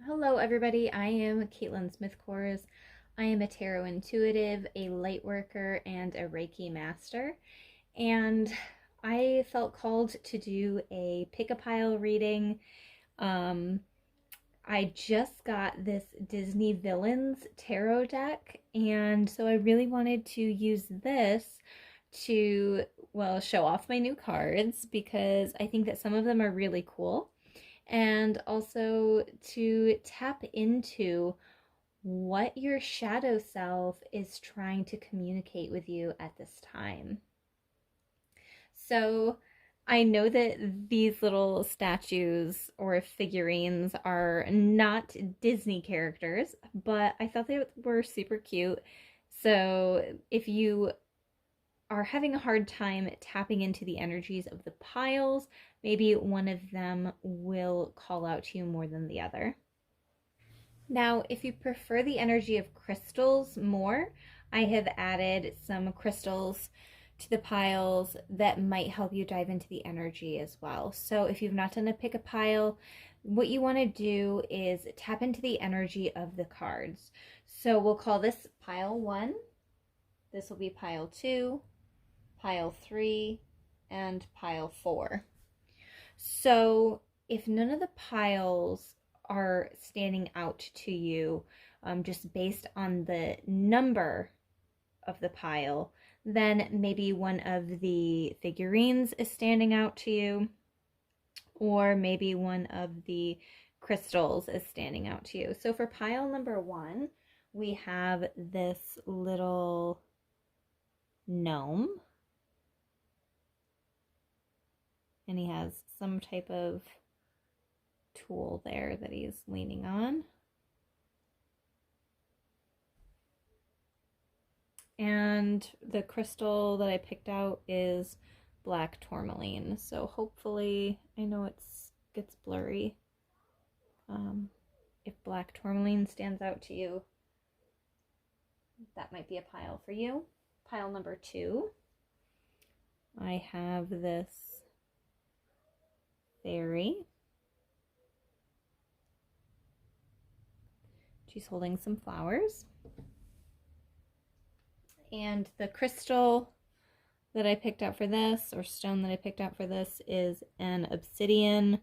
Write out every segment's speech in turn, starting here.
Hello everybody, I am Caitlin Smith-Kors. I am a tarot intuitive, a light worker, and a Reiki master. And I felt called to do a pick-a-pile reading. Um, I just got this Disney Villains tarot deck, and so I really wanted to use this to, well, show off my new cards because I think that some of them are really cool, and also to tap into what your shadow self is trying to communicate with you at this time. So I know that these little statues or figurines are not Disney characters, but I thought they were super cute. So if you are having a hard time tapping into the energies of the piles, maybe one of them will call out to you more than the other. Now, if you prefer the energy of crystals more, I have added some crystals to the piles that might help you dive into the energy as well. So if you've not done a pick a pile, what you want to do is tap into the energy of the cards. So we'll call this pile 1. This will be pile 2, pile 3, and pile 4. So if none of the piles are standing out to you, just based on the number of the pile, then maybe one of the figurines is standing out to you, or maybe one of the crystals is standing out to you. So for pile number 1, we have this little gnome, and he has some type of tool there that he's leaning on. And the crystal that I picked out is black tourmaline. So hopefully, I know it gets blurry. If black tourmaline stands out to you, that might be a pile for you. Pile number 2, I have this fairy. She's holding some flowers. And the crystal that I picked out for this, or stone that I picked out for this, is an obsidian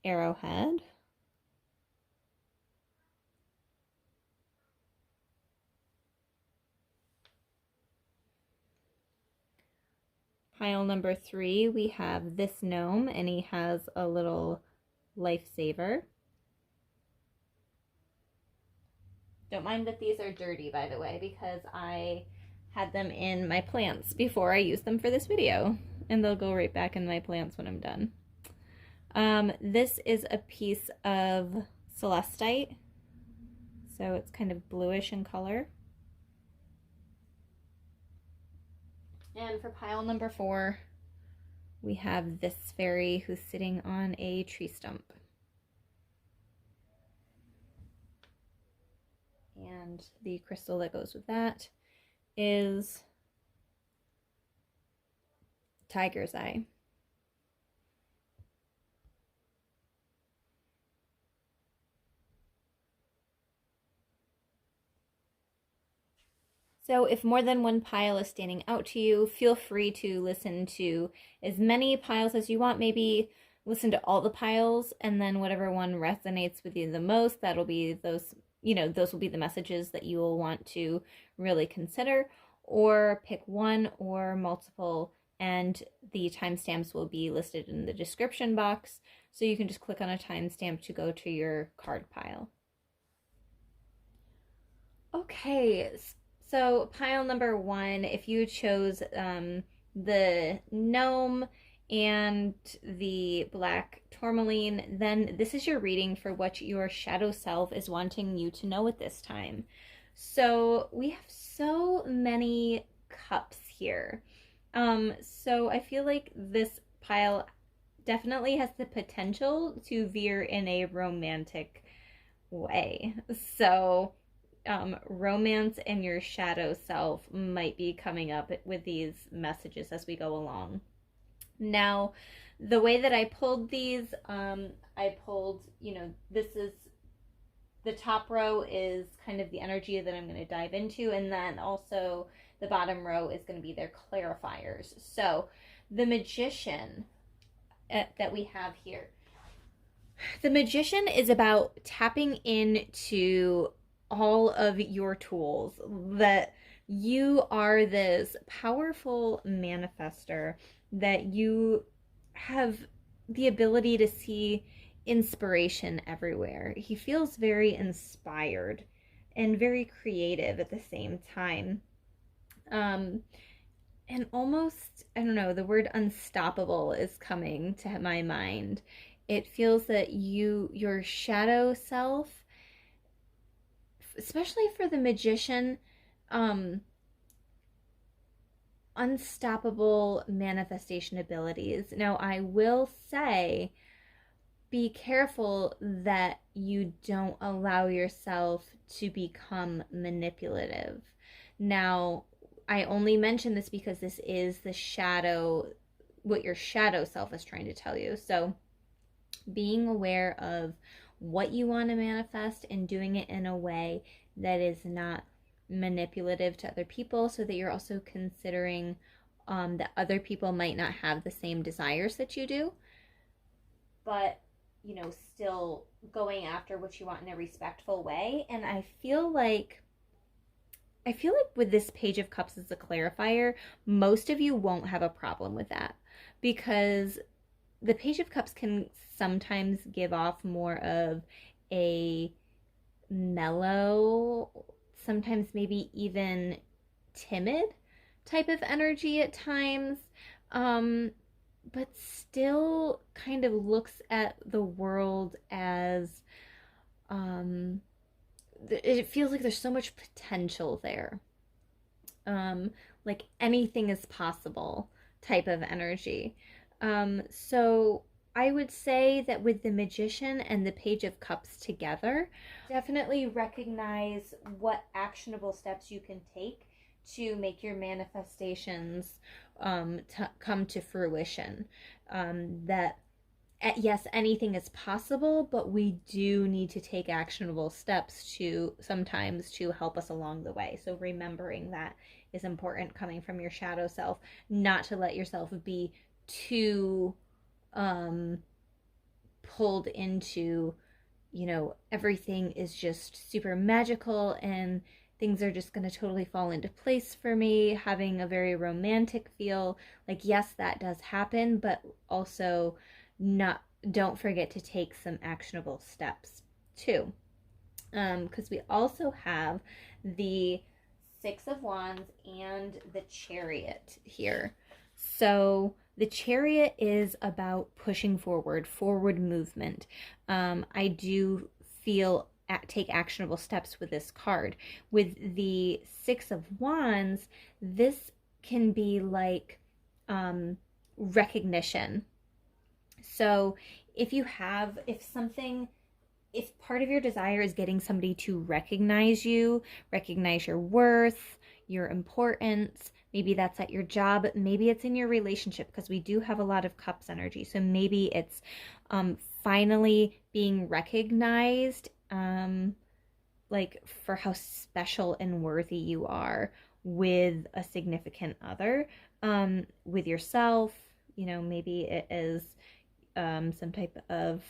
arrowhead. Pile number 3, we have this gnome, and he has a little lifesaver. Don't mind that these are dirty, by the way, because I had them in my plants before I used them for this video, and they'll go right back in my plants when I'm done. This is a piece of celestite, so it's kind of bluish in color. And for pile number 4, we have this fairy who's sitting on a tree stump. And the crystal that goes with that is tiger's eye. So if more than one pile is standing out to you, feel free to listen to as many piles as you want. Maybe listen to all the piles, and then whatever one resonates with you the most, that'll be those, those will be the messages that you will want to really consider, or pick one or multiple, and the timestamps will be listed in the description box, so you can just click on a timestamp to go to your card pile. Okay, so pile number 1, if you chose the gnome and the black tourmaline, then this is your reading for what your shadow self is wanting you to know at this time. So we have so many cups here. So I feel like this pile definitely has the potential to veer in a romantic way. So romance and your shadow self might be coming up with these messages as we go along. Now, the way that I pulled these, I pulled, this is the top row is kind of the energy that I'm going to dive into, and then also the bottom row is going to be their clarifiers. So the magician that we have here, the magician is about tapping into all of your tools, that you are this powerful manifester, that you have the ability to see inspiration everywhere. He feels very inspired and very creative at the same time. Um, and almost, I don't know, the word unstoppable is coming to my mind. It feels that your shadow self, especially for the magician, um, unstoppable manifestation abilities. Now, I will say, be careful that you don't allow yourself to become manipulative. Now, I only mention this because this is the shadow, what your shadow self is trying to tell you. So, being aware of what you want to manifest and doing it in a way that is not manipulative to other people, so that you're also considering that other people might not have the same desires that you do, but still going after what you want in a respectful way. And I feel like with this Page of Cups as a clarifier, most of you won't have a problem with that, because the Page of Cups can sometimes give off more of a mellow, sometimes maybe even timid type of energy at times, but still kind of looks at the world as, it feels like there's so much potential there. Like anything is possible type of energy. So I would say that with the Magician and the Page of Cups together, definitely recognize what actionable steps you can take to make your manifestations come to fruition. That yes, anything is possible, but we do need to take actionable steps to sometimes to help us along the way. So remembering that is important, coming from your shadow self, not to let yourself be too pulled into, everything is just super magical and things are just going to totally fall into place for me, having a very romantic feel. Like, yes, that does happen, but also don't forget to take some actionable steps too. Because we also have the Six of Wands and the Chariot here. So the Chariot is about pushing forward movement. I do feel take actionable steps with this card. With the Six of Wands, this can be like recognition. So if part of your desire is getting somebody to recognize you, recognize your worth, your importance, maybe that's at your job, maybe it's in your relationship, because we do have a lot of Cups energy. So maybe it's finally being recognized, like for how special and worthy you are with a significant other, with yourself. Maybe it is some type of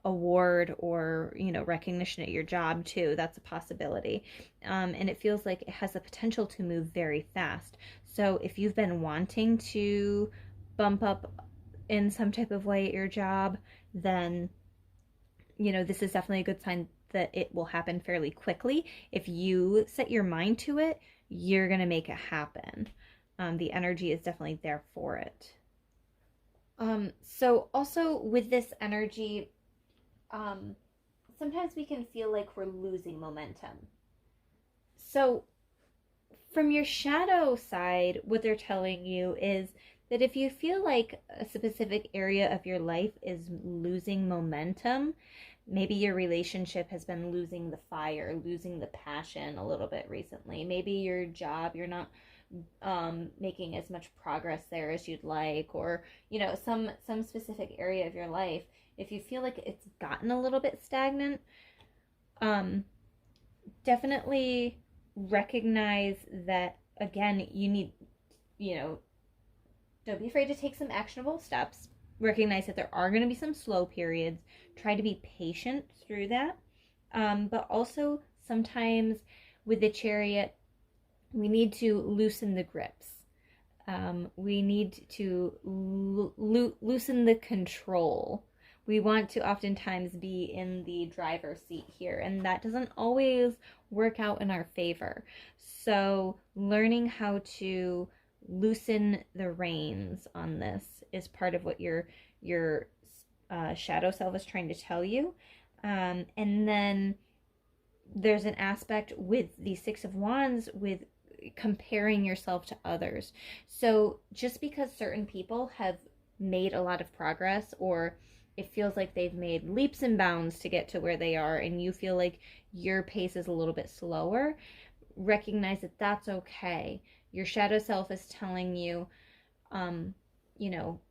award or recognition at your job too. That's a possibility, and it feels like it has the potential to move very fast. So if you've been wanting to bump up in some type of way at your job, then this is definitely a good sign that it will happen fairly quickly. If you set your mind to it, you're gonna make it happen. The energy is definitely there for it. So also with this energy, sometimes we can feel like we're losing momentum. So from your shadow side, what they're telling you is that if you feel like a specific area of your life is losing momentum, maybe your relationship has been losing the fire, losing the passion a little bit recently. Maybe your job, you're not making as much progress there as you'd like, or some specific area of your life. If you feel like it's gotten a little bit stagnant, Um, Definitely recognize that, again, you need, you know, don't be afraid to take some actionable steps. Recognize that there are going to be some slow periods. Try to be patient through that. But also, sometimes with the chariot, we need to loosen the grips. We need to loosen the control. We want to oftentimes be in the driver's seat here, and that doesn't always work out in our favor. So, learning how to loosen the reins on this is part of what your shadow self is trying to tell you. And then there's an aspect with the Six of Wands with comparing yourself to others. So just because certain people have made a lot of progress, or it feels like they've made leaps and bounds to get to where they are, and you feel like your pace is a little bit slower, recognize that that's okay. Your shadow self is telling you, you know,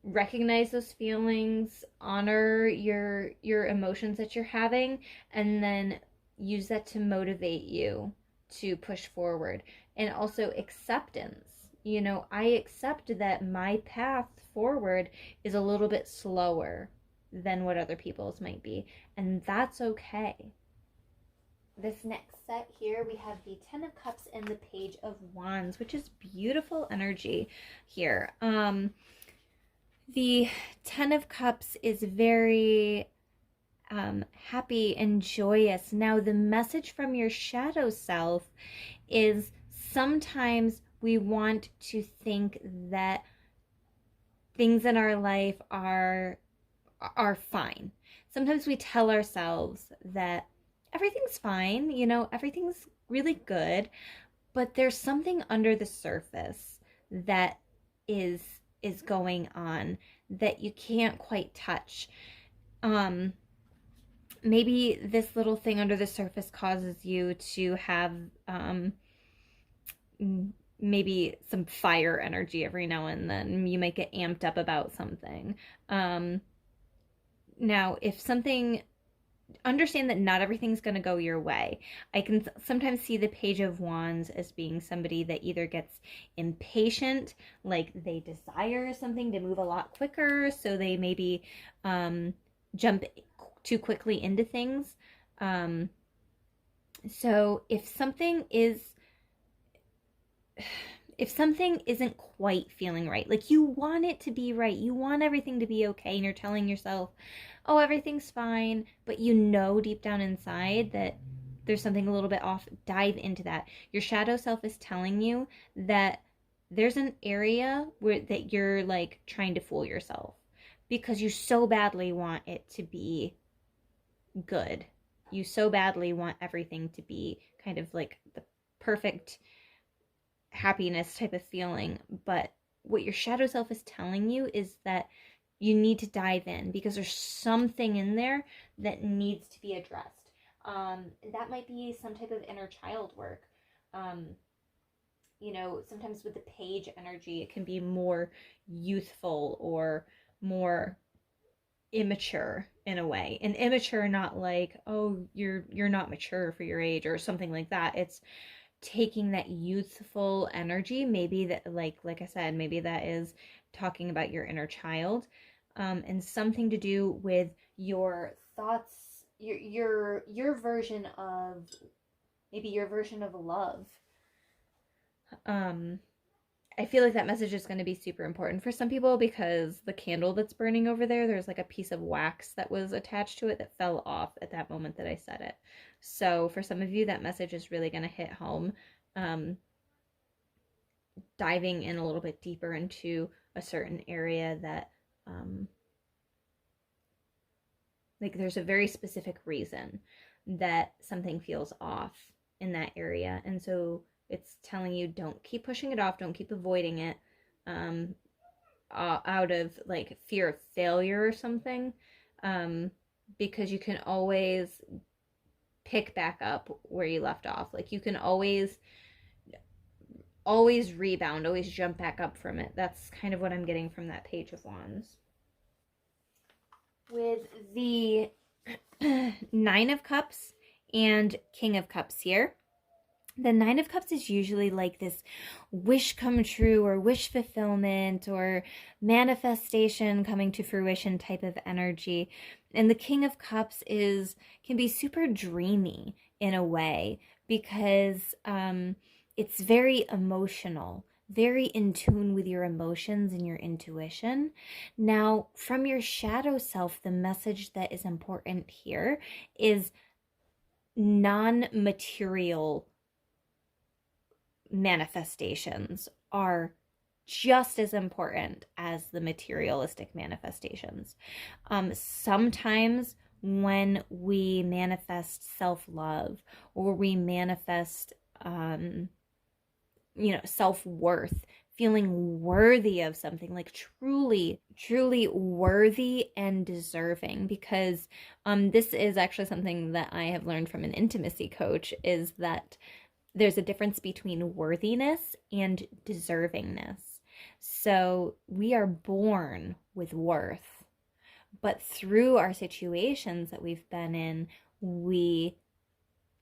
recognize those feelings, honor your emotions that you're having, and then use that to motivate you to push forward. And also acceptance. You know, I accept that my path forward is a little bit slower than what other people's might be, and that's okay. This next set here, we have the Ten of Cups and the Page of Wands, which is beautiful energy here. The Ten of Cups is very happy and joyous. Now, the message from your shadow self is sometimes we want to think that things in our life are fine. Sometimes we tell ourselves that everything's fine, you know, everything's really good, but there's something under the surface that is going on that you can't quite touch. Maybe this little thing under the surface causes you to have maybe some fire energy every now and then. You might get amped up about something. Now, if something, understand that not everything's going to go your way. I can sometimes see the Page of Wands as being somebody that either gets impatient, like they desire something to move a lot quicker, so they maybe jump too quickly into things. So if something isn't quite feeling right, like you want it to be right, you want everything to be okay, and you're telling yourself, oh, everything's fine, but you know deep down inside that there's something a little bit off, dive into that. Your shadow self is telling you that there's an area where that you're like trying to fool yourself because you so badly want it to be good. You so badly want everything to be kind of like the perfect happiness type of feeling, but what your shadow self is telling you is that you need to dive in because there's something in there that needs to be addressed. That might be some type of inner child work. You know, sometimes with the page energy, it can be more youthful or more immature in a way. And immature, not like, oh, you're not mature for your age or something like that. It's taking that youthful energy, maybe that like I said, maybe that is talking about your inner child, and something to do with your thoughts, your version of, maybe your version of love. I feel like that message is going to be super important for some people because the candle that's burning over there, there's like a piece of wax that was attached to it that fell off at that moment that I said it. So for some of you, that message is really going to hit home. Diving in a little bit deeper into a certain area that, like there's a very specific reason that something feels off in that area. And so it's telling you, don't keep pushing it off, don't keep avoiding it, out of like fear of failure or something, because you can always pick back up where you left off. Like you can always rebound, always jump back up from it. That's kind of what I'm getting from that Page of Wands. With the Nine of Cups and King of Cups here. The Nine of Cups is usually like this wish come true or wish fulfillment or manifestation coming to fruition type of energy. And the King of Cups can be super dreamy in a way because it's very emotional, very in tune with your emotions and your intuition. Now, from your shadow self, the message that is important here is non-material manifestations are just as important as the materialistic manifestations. Sometimes when we manifest self-love or we manifest, self-worth, feeling worthy of something, like truly, truly worthy and deserving, because this is actually something that I have learned from an intimacy coach, is that there's a difference between worthiness and deservingness. So we are born with worth, but through our situations that we've been in, we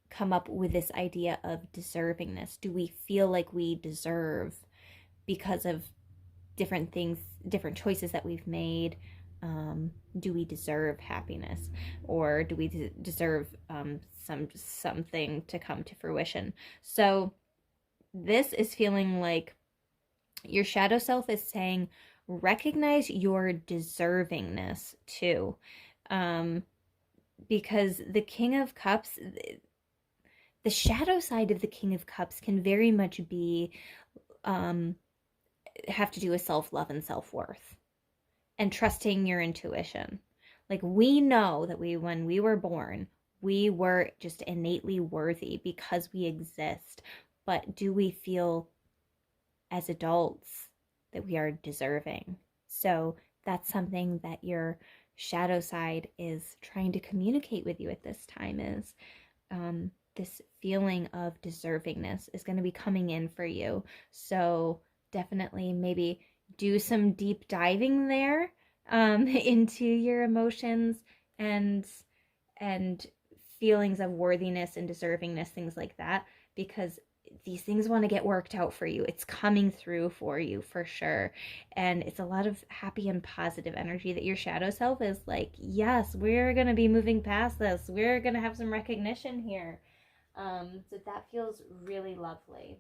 come up with this idea of deservingness. Do we feel like we deserve because of different things, different choices that we've made? Do we deserve happiness, or do we deserve something to come to fruition? So this is feeling like your shadow self is saying, recognize your deservingness too, because the King of Cups, the shadow side of the King of Cups can very much be have to do with self-love and self-worth and trusting your intuition. Like, we know that when we were born, we were just innately worthy because we exist. But do we feel as adults that we are deserving? So that's something that your shadow side is trying to communicate with you at this time, is this feeling of deservingness is going to be coming in for you. So definitely maybe do some deep diving there into your emotions and feelings of worthiness and deservingness, things like that, because these things want to get worked out for you. It's coming through for you for sure. And it's a lot of happy and positive energy that your shadow self is like, yes, we're going to be moving past this. We're going to have some recognition here. So that feels really lovely.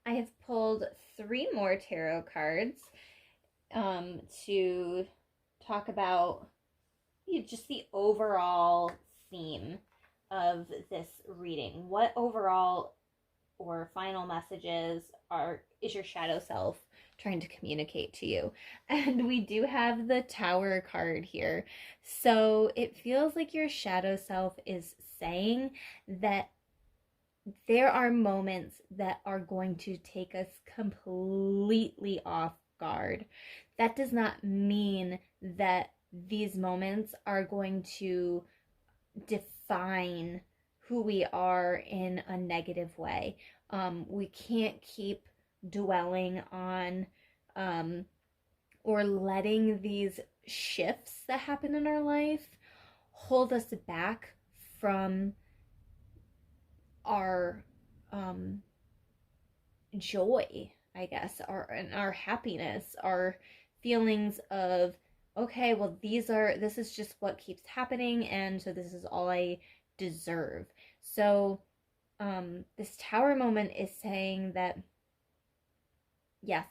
I have pulled 3 more tarot cards to talk about just the overall theme of this reading. What overall or final messages is your shadow self trying to communicate to you? And we do have the Tower card here. So it feels like your shadow self is saying that there are moments that are going to take us completely off guard. That does not mean that these moments are going to define who we are in a negative way. We can't keep dwelling on or letting these shifts that happen in our life hold us back from our joy, I guess, our happiness, our feelings of, okay, well, this is just what keeps happening, and so this is all I deserve. So this Tower moment is saying that, yes,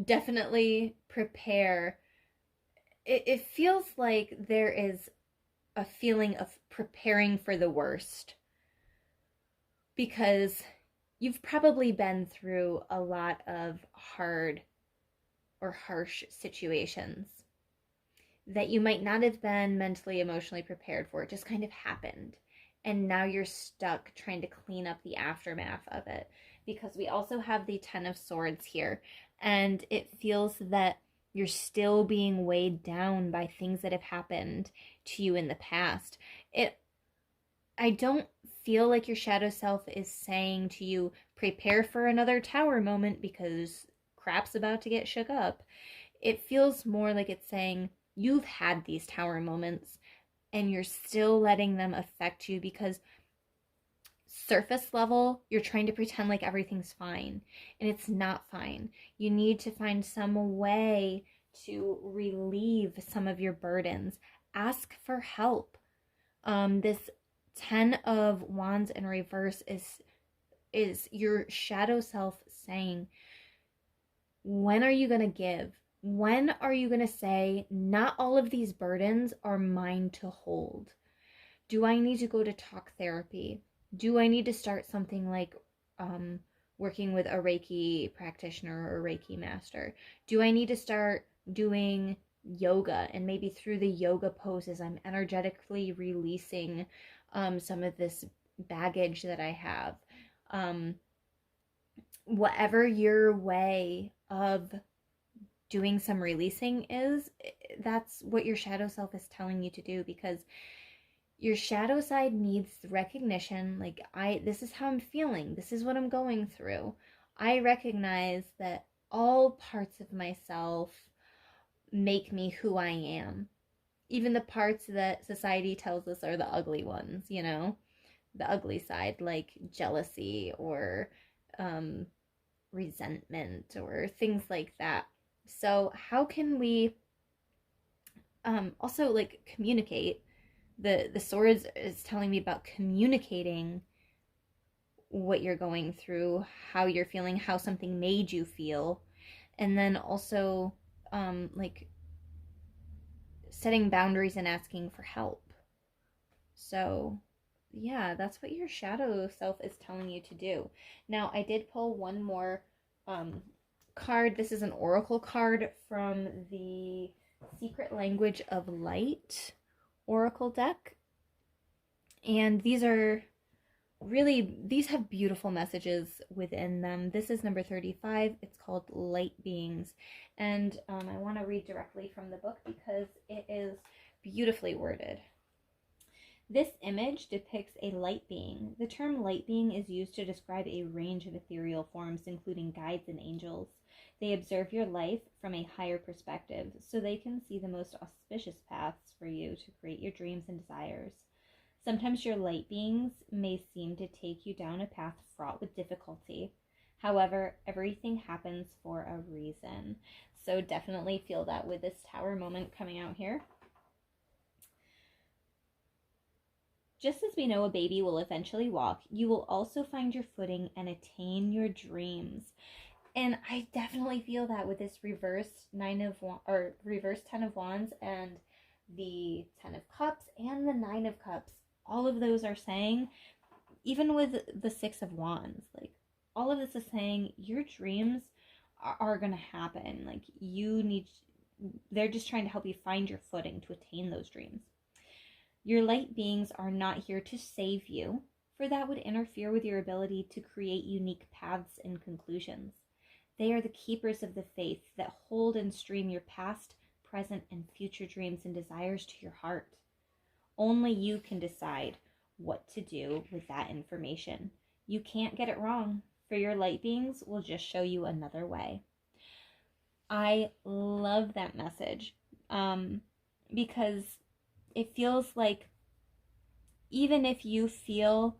definitely prepare. It feels like there is a feeling of preparing for the worst, because you've probably been through a lot of hard or harsh situations that you might not have been mentally, emotionally prepared for. It just kind of happened. And now you're stuck trying to clean up the aftermath of it. Because we also have the Ten of Swords here. And it feels that you're still being weighed down by things that have happened to you in the past. I don't feel like your shadow self is saying to you, prepare for another Tower moment because crap's about to get shook up. It feels more like it's saying, you've had these Tower moments and you're still letting them affect you because surface level, you're trying to pretend like everything's fine, and it's not fine. You need to find some way to relieve some of your burdens. Ask for help. This 10 of Wands in reverse is your shadow self saying, when are you going to give? When are you going to say, not all of these burdens are mine to hold? Do I need to go to talk therapy? Do I need to start something like working with a Reiki practitioner or a Reiki master? Do I need to start doing yoga, and maybe through the yoga poses I'm energetically releasing some of this baggage that I have? Whatever your way of doing some releasing is, that's what your shadow self is telling you to do, because your shadow side needs recognition. Like, this is how I'm feeling, this is what I'm going through. I recognize that all parts of myself make me who I am, even the parts that society tells us are the ugly ones, you know, the ugly side, like jealousy or resentment or things like that. So how can we also like communicate? The swords is telling me about communicating what you're going through, how you're feeling, how something made you feel, and then also like setting boundaries and asking for help. So yeah, that's what your shadow self is telling you to do. Now, I did pull one more um, card. This is an oracle card from the Secret Language of Light oracle deck. And these have beautiful messages within them. This is number 35. It's called Light Beings. And I want to read directly from the book because it is beautifully worded. This image depicts a light being. The term light being is used to describe a range of ethereal forms, including guides and angels. They observe your life from a higher perspective, so they can see the most auspicious paths for you to create your dreams and desires. Sometimes your light beings may seem to take you down a path fraught with difficulty. However, everything happens for a reason. So definitely feel that with this Tower moment coming out here. Just as we know a baby will eventually walk, you will also find your footing and attain your dreams. And I definitely feel that with this reverse reverse 10 of Wands and the 10 of Cups and the 9 of Cups. All of those are saying, even with the 6 of Wands, like all of this is saying your dreams are going to happen. Like they're just trying to help you find your footing to attain those dreams. Your light beings are not here to save you, for that would interfere with your ability to create unique paths and conclusions. They are the keepers of the faith that hold and stream your past, present, and future dreams and desires to your heart. Only you can decide what to do with that information. You can't get it wrong, for your light beings will just show you another way. I love that message because it feels like even if you feel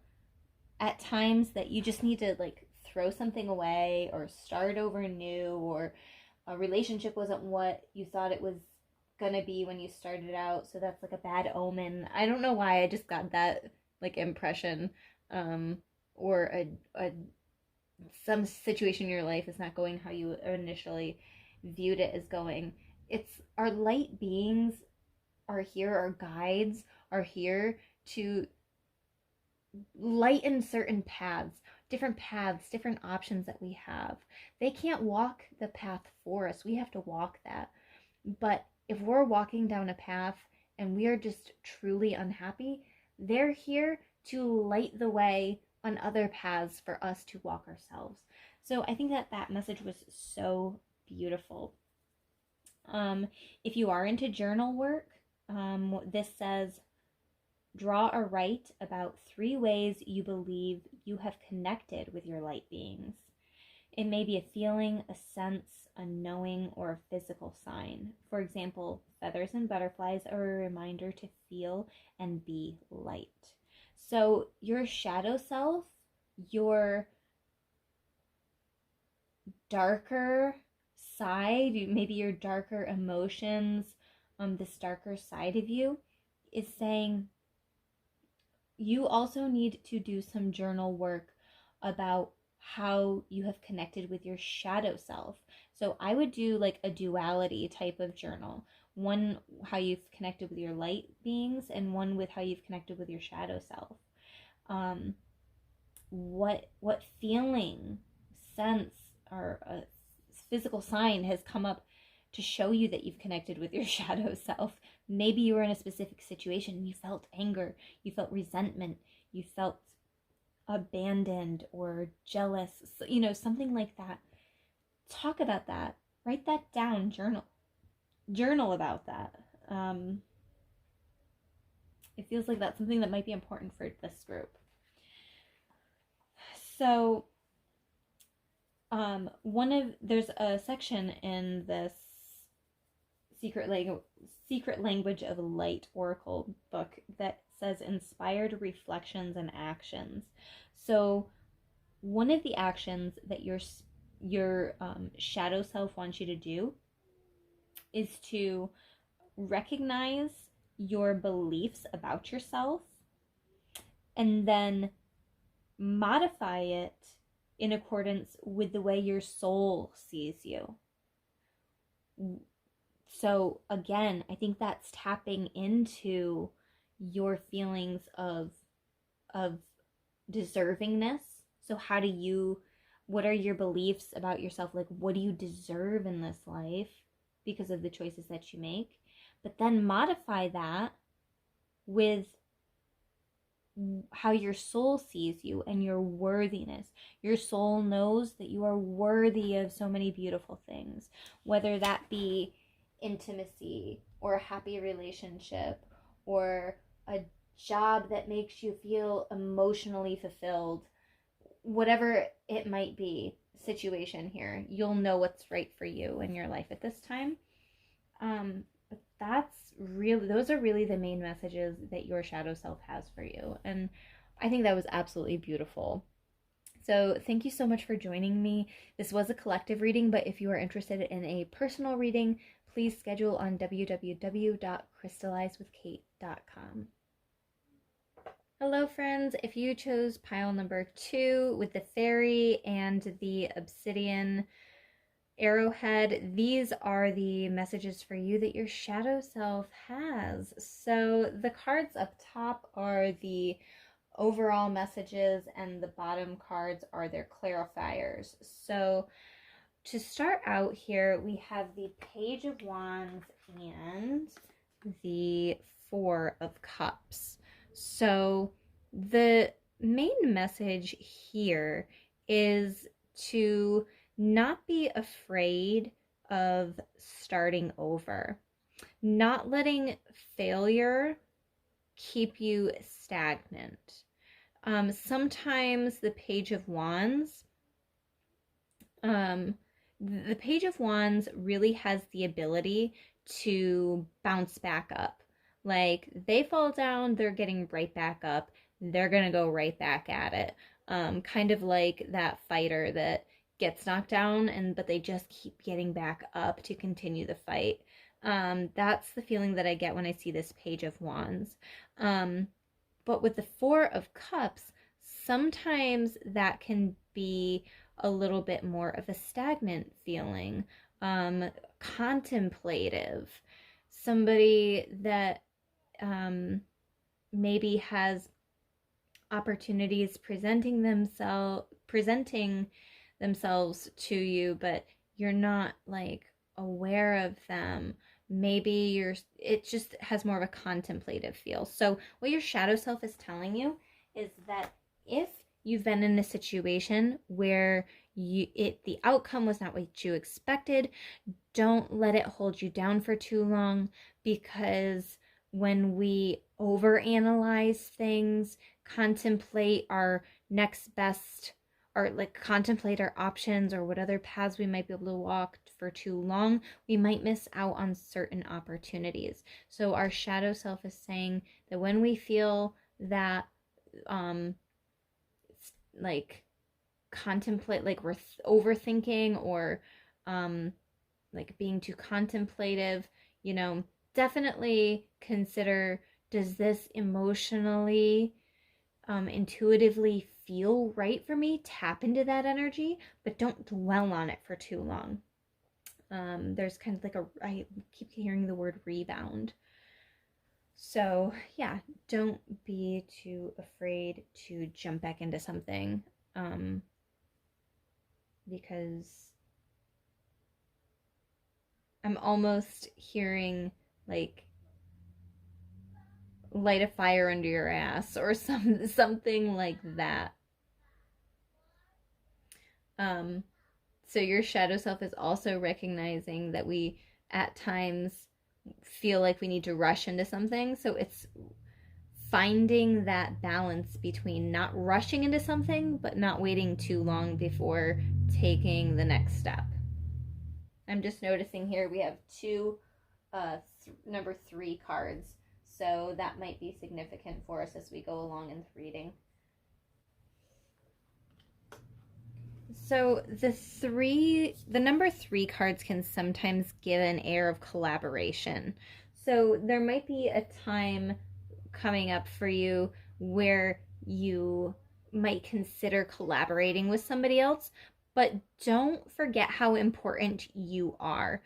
at times that you just need to like throw something away or start over new, or a relationship wasn't what you thought it was gonna be when you started out, so that's like a bad omen. I don't know why I just got that like impression, or some situation in your life is not going how you initially viewed it as going. It's our light beings are here, our guides are here to lighten certain paths, different options that we have. They can't walk the path for us. We have to walk that. But if we're walking down a path and we are just truly unhappy, they're here to light the way on other paths for us to walk ourselves. So I think that message was so beautiful. If you are into journal work, this says, draw or write about 3 ways you believe you have connected with your light beings. It may be a feeling, a sense, a knowing, or a physical sign. For example, feathers and butterflies are a reminder to feel and be light. So your shadow self, your darker side, maybe your darker emotions, this darker side of you, is saying you also need to do some journal work about how you have connected with your shadow self. So I would do like a duality type of journal. One, how you've connected with your light beings, and one with how you've connected with your shadow self. What feeling, sense, or a physical sign has come up to show you that you've connected with your shadow self? Maybe you were in a specific situation and you felt anger, you felt resentment, you felt abandoned or jealous, something like that. Talk about that. Write that down. Journal about that. It feels like that's something that might be important for this group. So, there's a section in this Secret Language of Light Oracle book that says inspired reflections and actions. So one of the actions that your shadow self wants you to do is to recognize your beliefs about yourself and then modify it in accordance with the way your soul sees you. So again, I think that's tapping into your feelings of deservingness. So what are your beliefs about yourself? Like, what do you deserve in this life because of the choices that you make? But then modify that with how your soul sees you and your worthiness. Your soul knows that you are worthy of so many beautiful things, whether that be intimacy or a happy relationship or a job that makes you feel emotionally fulfilled. Whatever it might be, situation here, you'll know what's right for you in your life at this time. But those are really the main messages that your shadow self has for you. And I think that was absolutely beautiful. So thank you so much for joining me. This was a collective reading, but if you are interested in a personal reading, please schedule on www.CrystallizewithKate.com. Hello friends, if you chose pile number 2 with the fairy and the obsidian arrowhead, these are the messages for you that your shadow self has. So the cards up top are the overall messages and the bottom cards are their clarifiers. So to start out here, we have the Page of Wands and the Four of Cups. So the main message here is to not be afraid of starting over, not letting failure keep you stagnant. Sometimes the Page of Wands, the Page of Wands really has the ability to bounce back up. Like, they fall down, they're getting right back up. They're gonna go right back at it. Kind of like that fighter that gets knocked down but they just keep getting back up to continue the fight. That's the feeling that I get when I see this Page of Wands. But with the Four of Cups, sometimes that can be a little bit more of a stagnant feeling, contemplative, somebody that maybe has opportunities presenting themselves to you, but you're not like aware of them. Maybe it just has more of a contemplative feel. So what your shadow self is telling you is that if you've been in a situation where the outcome was not what you expected, don't let it hold you down for too long, because when we overanalyze things, contemplate our next best, or like contemplate our options or what other paths we might be able to walk for too long, we might miss out on certain opportunities. So our shadow self is saying that when we feel that like contemplate, like we're overthinking, or like being too contemplative, definitely consider, does this emotionally, intuitively feel right for me? Tap into that energy, but don't dwell on it for too long. There's kind of like I keep hearing the word rebound. So yeah, don't be too afraid to jump back into something, because I'm almost hearing like light a fire under your ass or something like that. So your shadow self is also recognizing that we at times feel like we need to rush into something. So it's finding that balance between not rushing into something but not waiting too long before taking the next step. I'm just noticing here we have two number 3 cards, so that might be significant for us as we go along in the reading. So the number 3 cards can sometimes give an air of collaboration. So there might be a time coming up for you where you might consider collaborating with somebody else, but don't forget how important you are.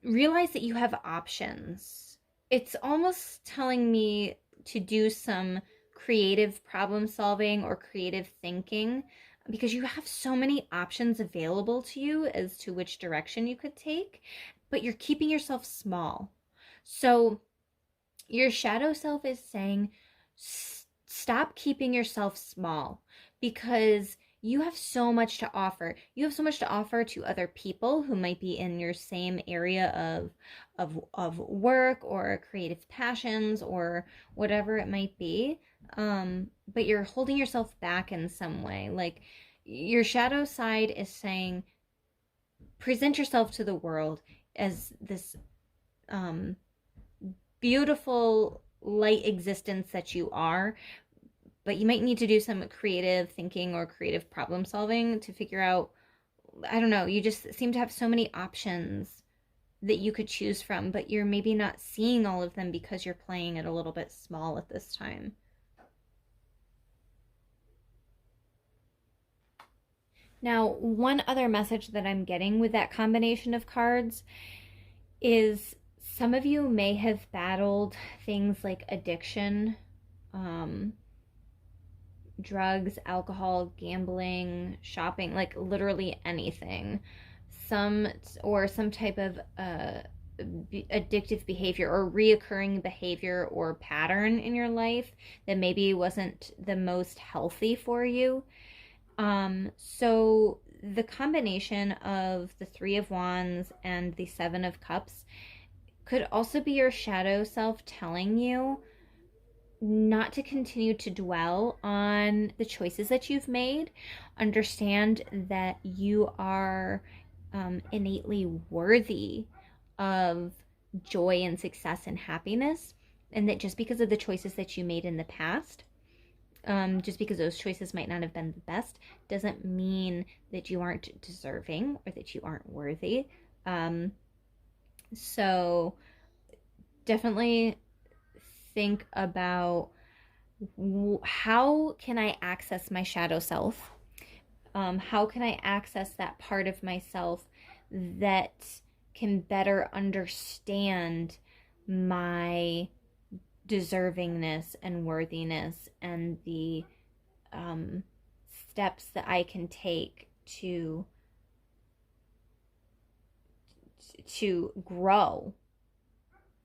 Realize that you have options. It's almost telling me to do some creative problem solving or creative thinking, because you have so many options available to you as to which direction you could take, but you're keeping yourself small. So your shadow self is saying, stop keeping yourself small, because you have so much to offer. You have so much to offer to other people who might be in your same area of work or creative passions or whatever it might be. But you're holding yourself back in some way. Like, your shadow side is saying, present yourself to the world as this beautiful light existence that you are, but you might need to do some creative thinking or creative problem solving to figure out, I don't know, you just seem to have so many options that you could choose from, but you're maybe not seeing all of them because you're playing it a little bit small at this time. Now, one other message that I'm getting with that combination of cards is some of you may have battled things like addiction, drugs, alcohol, gambling, shopping, like literally anything. Some type of addictive behavior or reoccurring behavior or pattern in your life that maybe wasn't the most healthy for you. So the combination of the 3 of Wands and the 7 of Cups could also be your shadow self telling you not to continue to dwell on the choices that you've made. Understand that you are innately worthy of joy and success and happiness, and that just because of the choices that you made in the past, just because those choices might not have been the best, doesn't mean that you aren't deserving or that you aren't worthy. So definitely think about, how can I access my shadow self? How can I access that part of myself that can better understand my deservingness and worthiness, and the steps that I can take to grow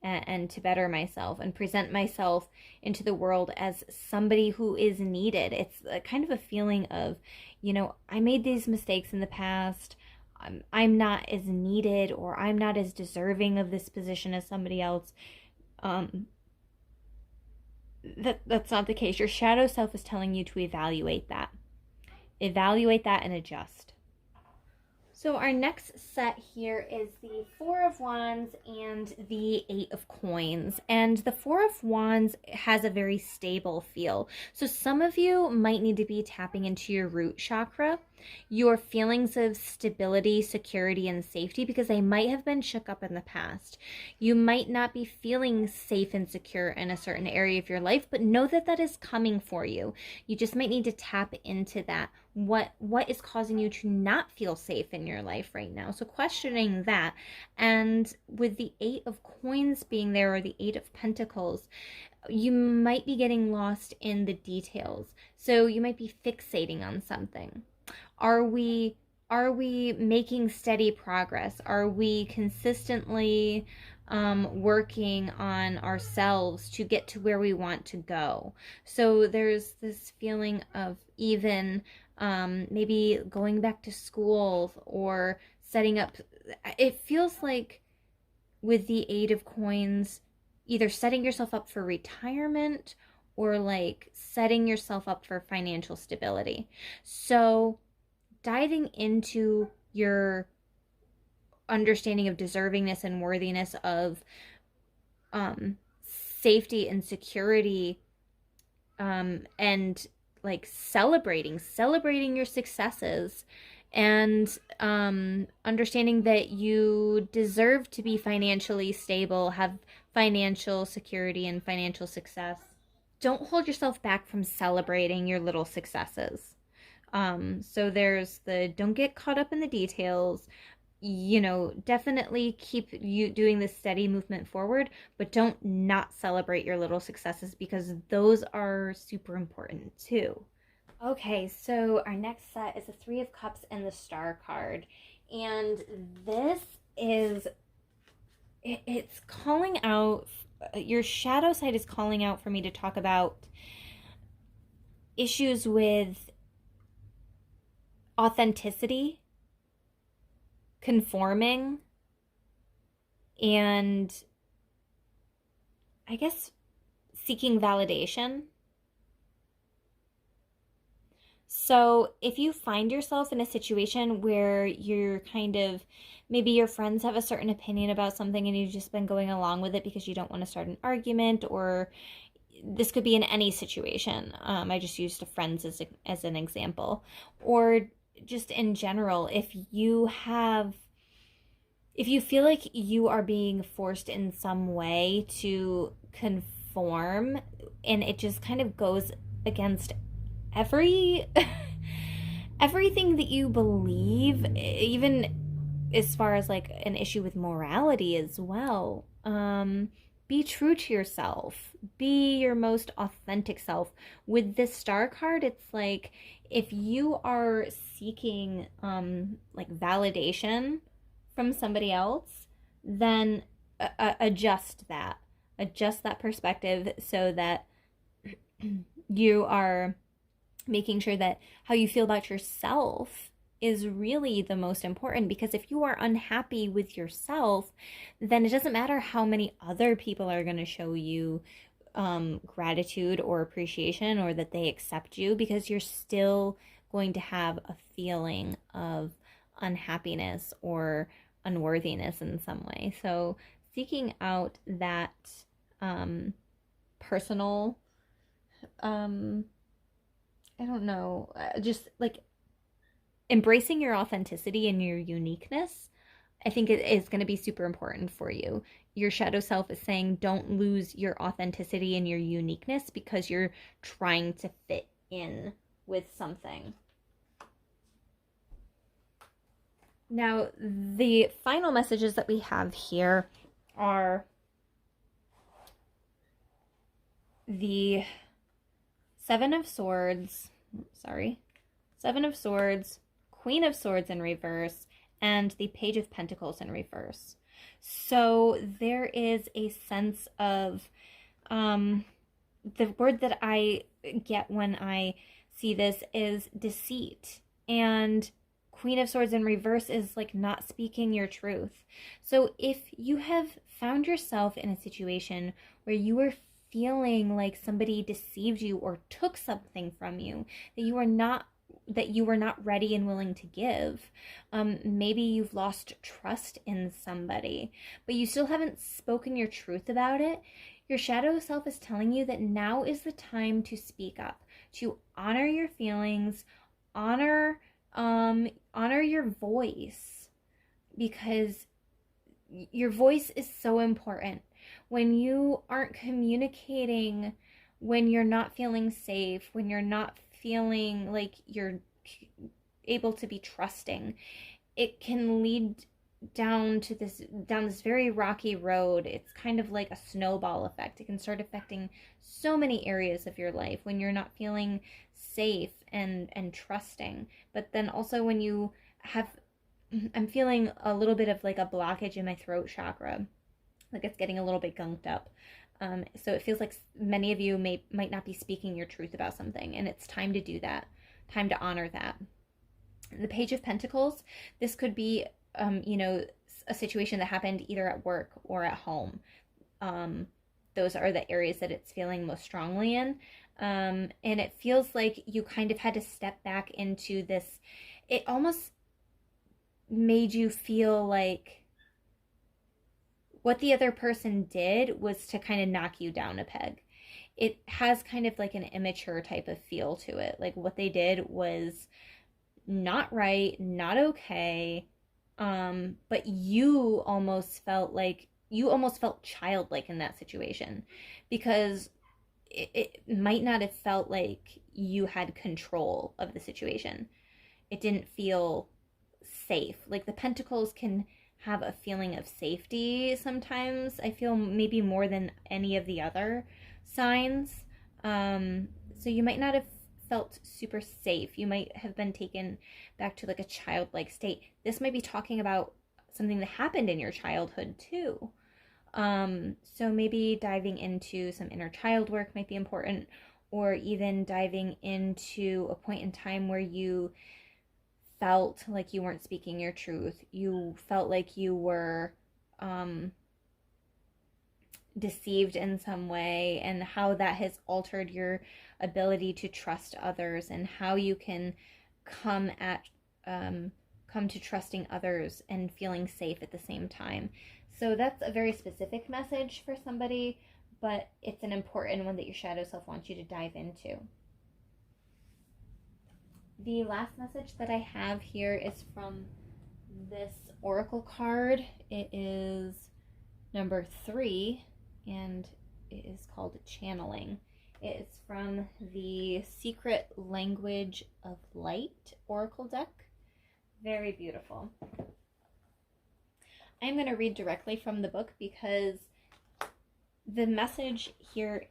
and to better myself and present myself into the world as somebody who is needed. It's a kind of a feeling of, I made these mistakes in the past. I'm not as needed, or I'm not as deserving of this position as somebody else. That's not the case. Your shadow self is telling you to evaluate that and adjust. So our next set here is the Four of Wands and the Eight of Coins. And the Four of Wands has a very stable feel. So some of you might need to be tapping into your root chakra, your feelings of stability, security, and safety, because they might have been shook up in the past. You might not be feeling safe and secure in a certain area of your life, but know that that is coming for you. You just might need to tap into that. What is causing you to not feel safe in your life right now? So questioning that. And with the Eight of Coins being there, or the Eight of Pentacles, you might be getting lost in the details. So you might be fixating on something. Are we making steady progress? Are we consistently working on ourselves to get to where we want to go? So there's this feeling of even maybe going back to school or setting up. It feels like with the Eight of Coins, either setting yourself up for retirement or like setting yourself up for financial stability. So diving into your understanding of deservingness and worthiness of safety and security, and like celebrating your successes, and understanding that you deserve to be financially stable, have financial security and financial success. Don't hold yourself back from celebrating your little successes. So there's the don't get caught up in the details. Definitely keep you doing this steady movement forward, but don't not celebrate your little successes, because those are super important too. Okay, so our next set is the Three of Cups and the Star card. And this is, it's calling out, your shadow side is calling out for me to talk about issues with authenticity, conforming, and I guess seeking validation. So if you find yourself in a situation where you're kind of, maybe your friends have a certain opinion about something and you've just been going along with it because you don't want to start an argument, or this could be in any situation. I just used friends as an example. Or just in general, if you feel like you are being forced in some way to conform, and it just kind of goes against everything that you believe, even as far as like an issue with morality as well. Be true to yourself. Be your most authentic self. With this Star card, it's like if you are seeking like validation from somebody else, then adjust that perspective, so that you are making sure that how you feel about yourself is really the most important. Because if you are unhappy with yourself, then it doesn't matter how many other people are going to show you gratitude or appreciation, or that they accept you, because you're still going to have a feeling of unhappiness or unworthiness in some way. So seeking out that personal, I don't know, just like embracing your authenticity and your uniqueness, I think it is going to be super important for you. Your shadow self is saying don't lose your authenticity and your uniqueness because you're trying to fit in with something. Now, the final messages that we have here are the Seven of Swords, Queen of Swords in reverse, and the Page of Pentacles in reverse. So there is a sense of, the word that I get when I see this is deceit. And Queen of Swords in reverse is like not speaking your truth. So if you have found yourself in a situation where you are feeling like somebody deceived you or took something from you, that you are not that you were not ready and willing to give. Maybe you've lost trust in somebody, but you still haven't spoken your truth about it. Your shadow self is telling you that now is the time to speak up, to honor your feelings, honor honor your voice, because your voice is so important. When you aren't communicating, when you're not feeling safe, when you're not feeling like you're able to be trusting, it can lead down this very rocky road. It's kind of like a snowball effect. It can start affecting so many areas of your life when you're not feeling safe and trusting. But then also when you have, I'm feeling a little bit of like a blockage in my throat chakra, like it's getting a little bit gunked up. So it feels like many of you might not be speaking your truth about something, and it's time to do that, time to honor that. The Page of Pentacles, this could be, a situation that happened either at work or at home. Those are the areas that it's feeling most strongly in. And it feels like you kind of had to step back into this. It almost made you feel like what the other person did was to kind of knock you down a peg. It has kind of like an immature type of feel to it. Like what they did was not right, not okay. But you almost felt childlike in that situation, because it might not have felt like you had control of the situation. It didn't feel safe. Like the pentacles can have a feeling of safety sometimes. I feel maybe more than any of the other signs. So you might not have felt super safe. You might have been taken back to like a childlike state. This might be talking about something that happened in your childhood too. So maybe diving into some inner child work might be important, or even diving into a point in time where you felt like you weren't speaking your truth. You felt like you were deceived in some way, and how that has altered your ability to trust others, and how you can come to trusting others and feeling safe at the same time. So that's a very specific message for somebody, but it's an important one that your shadow self wants you to dive into. The last message that I have here is from this oracle card. It is number 3, and it is called Channeling. It is from the Secret Language of Light oracle deck. Very beautiful. I'm going to read directly from the book because the message here,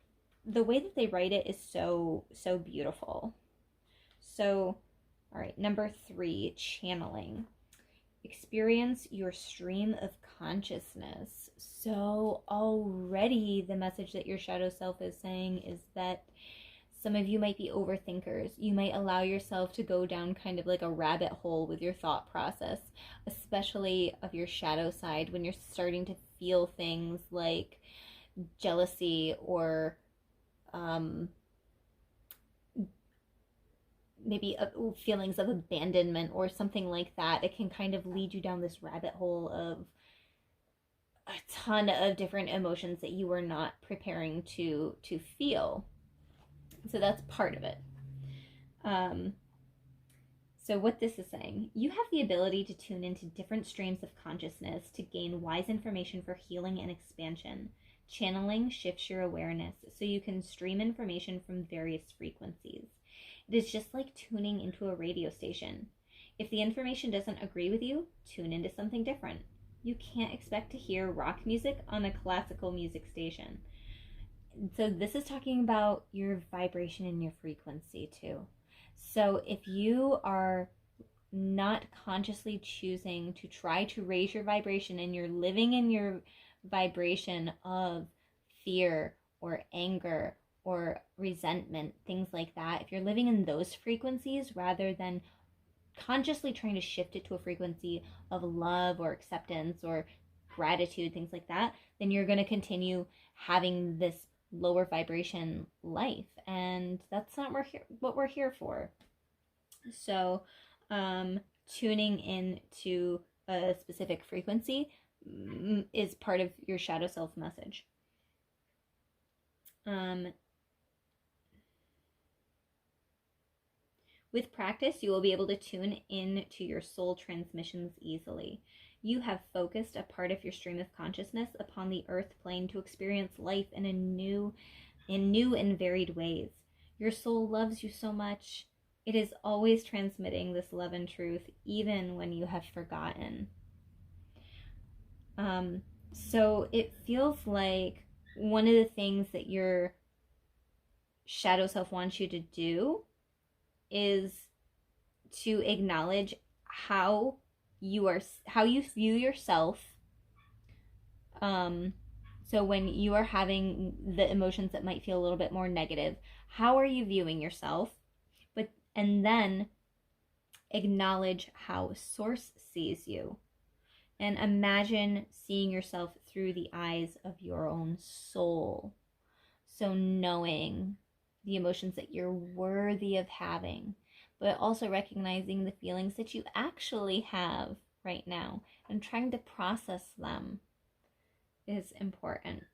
the way that they write it is so beautiful. So, all right, number 3, channeling. Experience your stream of consciousness. So already the message that your shadow self is saying is that some of you might be overthinkers. You might allow yourself to go down kind of like a rabbit hole with your thought process, especially of your shadow side, when you're starting to feel things like jealousy or maybe feelings of abandonment or something like that. It can kind of lead you down this rabbit hole of a ton of different emotions that you were not preparing to feel. So that's part of it. So what this is saying, you have the ability to tune into different streams of consciousness to gain wise information for healing and expansion. Channeling shifts your awareness so you can stream information from various frequencies. It is just like tuning into a radio station. If the information doesn't agree with you, tune into something different. You can't expect to hear rock music on a classical music station. So this is talking about your vibration and your frequency too. So if you are not consciously choosing to try to raise your vibration and you're living in your vibration of fear or anger or resentment, things like that, if you're living in those frequencies rather than consciously trying to shift it to a frequency of love or acceptance or gratitude, things like that, then you're going to continue having this lower vibration life, and that's not what we're here for. So, tuning in to a specific frequency is part of your shadow self message. With practice, you will be able to tune in to your soul transmissions easily. You have focused a part of your stream of consciousness upon the earth plane to experience life in new and varied ways. Your soul loves you so much. It is always transmitting this love and truth, even when you have forgotten. So it feels like one of the things that your shadow self wants you to do is to acknowledge how you view yourself. So when you are having the emotions that might feel a little bit more negative, how are you viewing yourself? And then acknowledge how source sees you. And imagine seeing yourself through the eyes of your own soul. So knowing the emotions that you're worthy of having, but also recognizing the feelings that you actually have right now and trying to process them is important.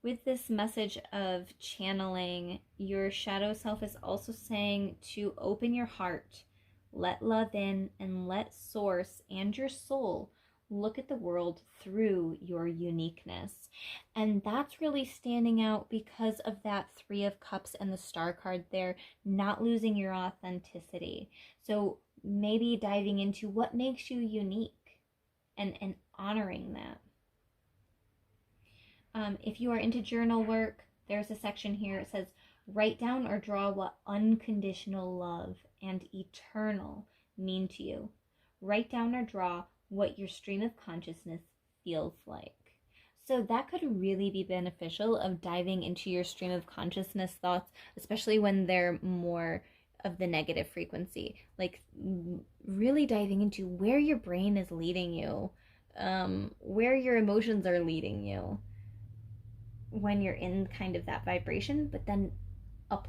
With this message of channeling, your shadow self is also saying to open your heart, let love in, and let source and your soul look at the world through your uniqueness. And that's really standing out because of that Three of Cups and the Star card there, not losing your authenticity. So maybe diving into what makes you unique and honoring that. If you are into journal work, there's a section here. It says, write down or draw what unconditional love and eternal mean to you. Write down or draw what your stream of consciousness feels like. So that could really be beneficial of diving into your stream of consciousness thoughts, especially when they're more of the negative frequency. Like really diving into where your brain is leading you, where your emotions are leading you when you're in kind of that vibration, but then up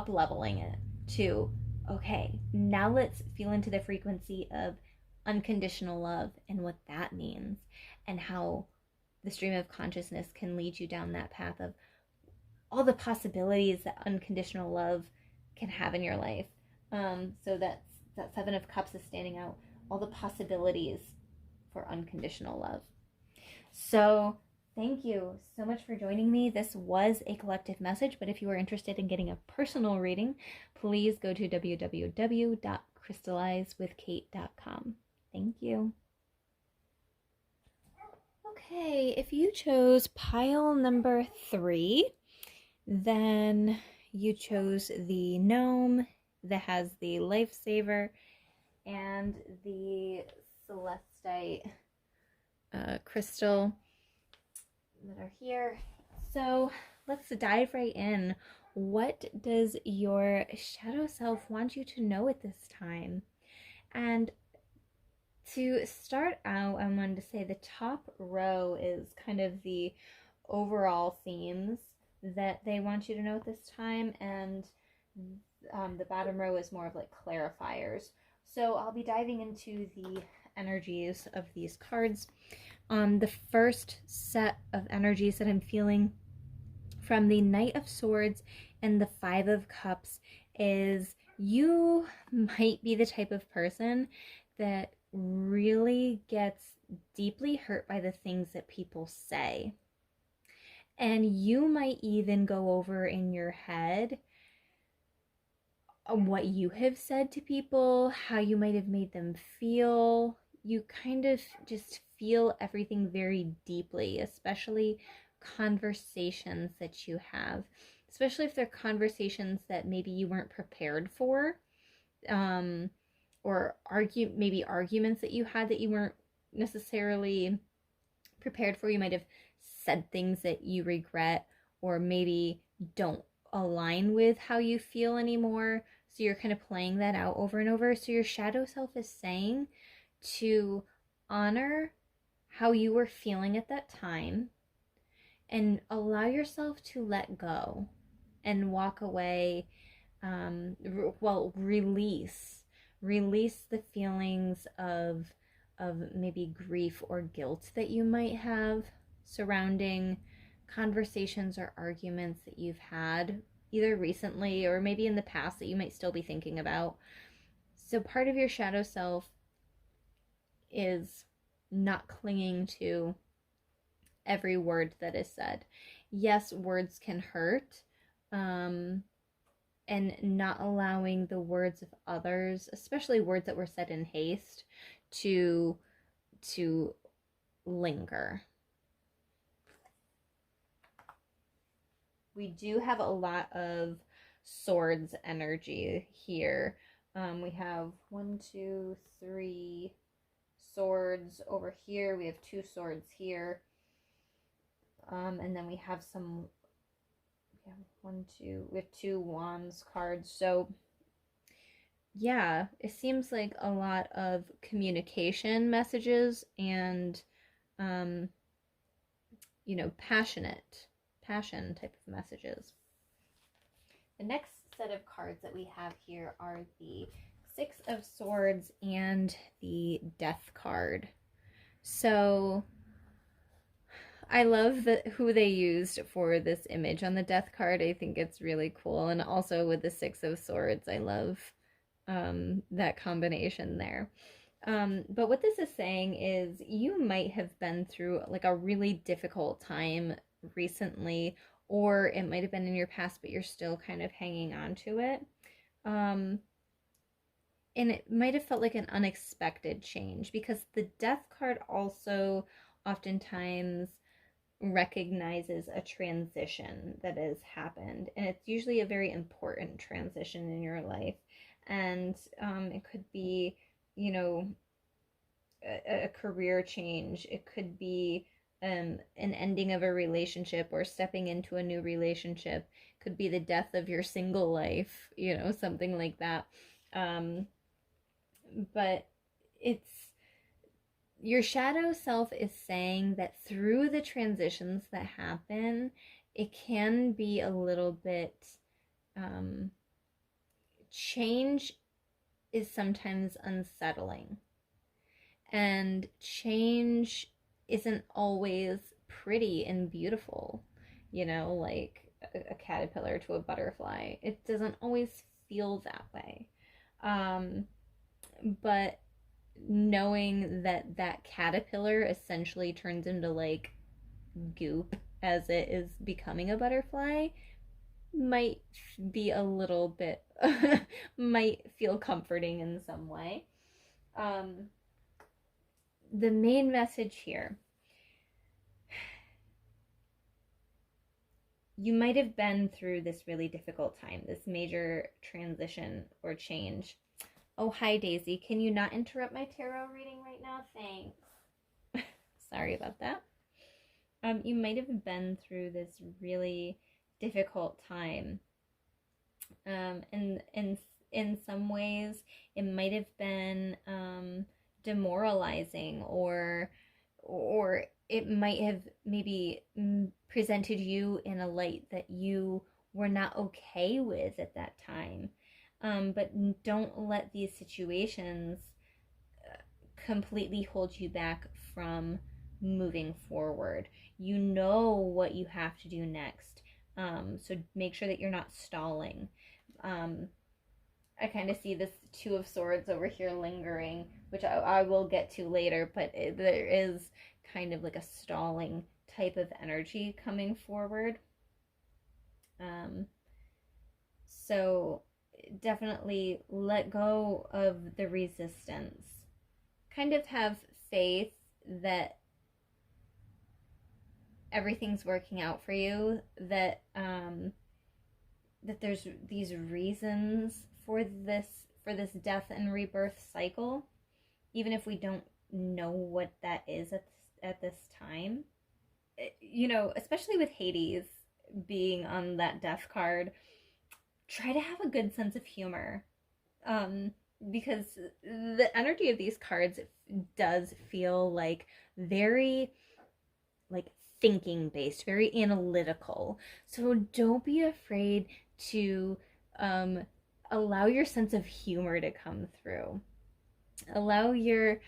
leveling it to, okay, now let's feel into the frequency of unconditional love and what that means, and how the stream of consciousness can lead you down that path of all the possibilities that unconditional love can have in your life. So that Seven of Cups is standing out, all the possibilities for unconditional love. So thank you so much for joining me. This was a collective message, but if you are interested in getting a personal reading, please go to www.CrystallizewithKate.com. Thank you. Okay, if you chose pile number 3, then you chose the gnome that has the lifesaver and the celestite crystal that are here. So let's dive right in. What does your shadow self want you to know at this time? And to start out, I wanted to say the top row is kind of the overall themes that they want you to know at this time, and the bottom row is more of like clarifiers. So I'll be diving into the energies of these cards. The first set of energies that I'm feeling from the Knight of Swords and the Five of Cups is you might be the type of person that really gets deeply hurt by the things that people say. And you might even go over in your head what you have said to people, how you might have made them feel. You kind of just feel everything very deeply, especially conversations that you have, especially if they're conversations that maybe you weren't prepared for, or maybe arguments that you had that you weren't necessarily prepared for. You might have said things that you regret or maybe don't align with how you feel anymore. So you're kind of playing that out over and over. So your shadow self is saying to honor how you were feeling at that time and allow yourself to let go and walk away well, release the feelings of maybe grief or guilt that you might have surrounding conversations or arguments that you've had either recently or maybe in the past that you might still be thinking about. So part of your shadow self is not clinging to every word that is said. Yes, words can hurt, um, and not allowing the words of others, especially words that were said in haste, to to linger. We do have a lot of swords energy here. We have 1, 2, 3 swords over here. We have 2 swords here. And then we have some, we have 2 wands cards. So yeah, it seems like a lot of communication messages and, um, passion type of messages. The next set of cards that we have here are the 6 of Swords and the Death card. So I love who they used for this image on the Death card. I think it's really cool. And also with the 6 of Swords, I love that combination there. But what this is saying is you might have been through like a really difficult time recently, or it might have been in your past, but you're still kind of hanging on to it. And it might have felt like an unexpected change because the Death card also oftentimes recognizes a transition that has happened, and it's usually a very important transition in your life. And it could be, a career change. It could be an ending of a relationship or stepping into a new relationship. It could be the death of your single life, something like that. But it's your shadow self is saying that through the transitions that happen, it can be a little bit, change is sometimes unsettling. And change isn't always pretty and beautiful, like a caterpillar to a butterfly. It doesn't always feel that way. But knowing that that caterpillar essentially turns into like goop as it is becoming a butterfly might be a little bit might feel comforting in some way. The main message here, you might have been through this really difficult time, this major transition or change. Oh, hi, Daisy. Can you not interrupt my tarot reading right now? Thanks. Sorry about that. You might have been through this really difficult time. And in some ways, it might have been demoralizing, or it might have maybe presented you in a light that you were not okay with at that time. But don't let these situations completely hold you back from moving forward. You know what you have to do next. So make sure that you're not stalling. I kind of see this 2 of Swords over here lingering, which I will get to later, but there is kind of like a stalling type of energy coming forward. So definitely let go of the resistance. Kind of have faith that everything's working out for you, that that there's these reasons for this death and rebirth cycle, even if we don't know what that is at this time. Especially with Hades being on that death card, try to have a good sense of humor, because the energy of these cards does feel like very like thinking based, very analytical. So don't be afraid to um, allow your sense of humor to come through. Allow your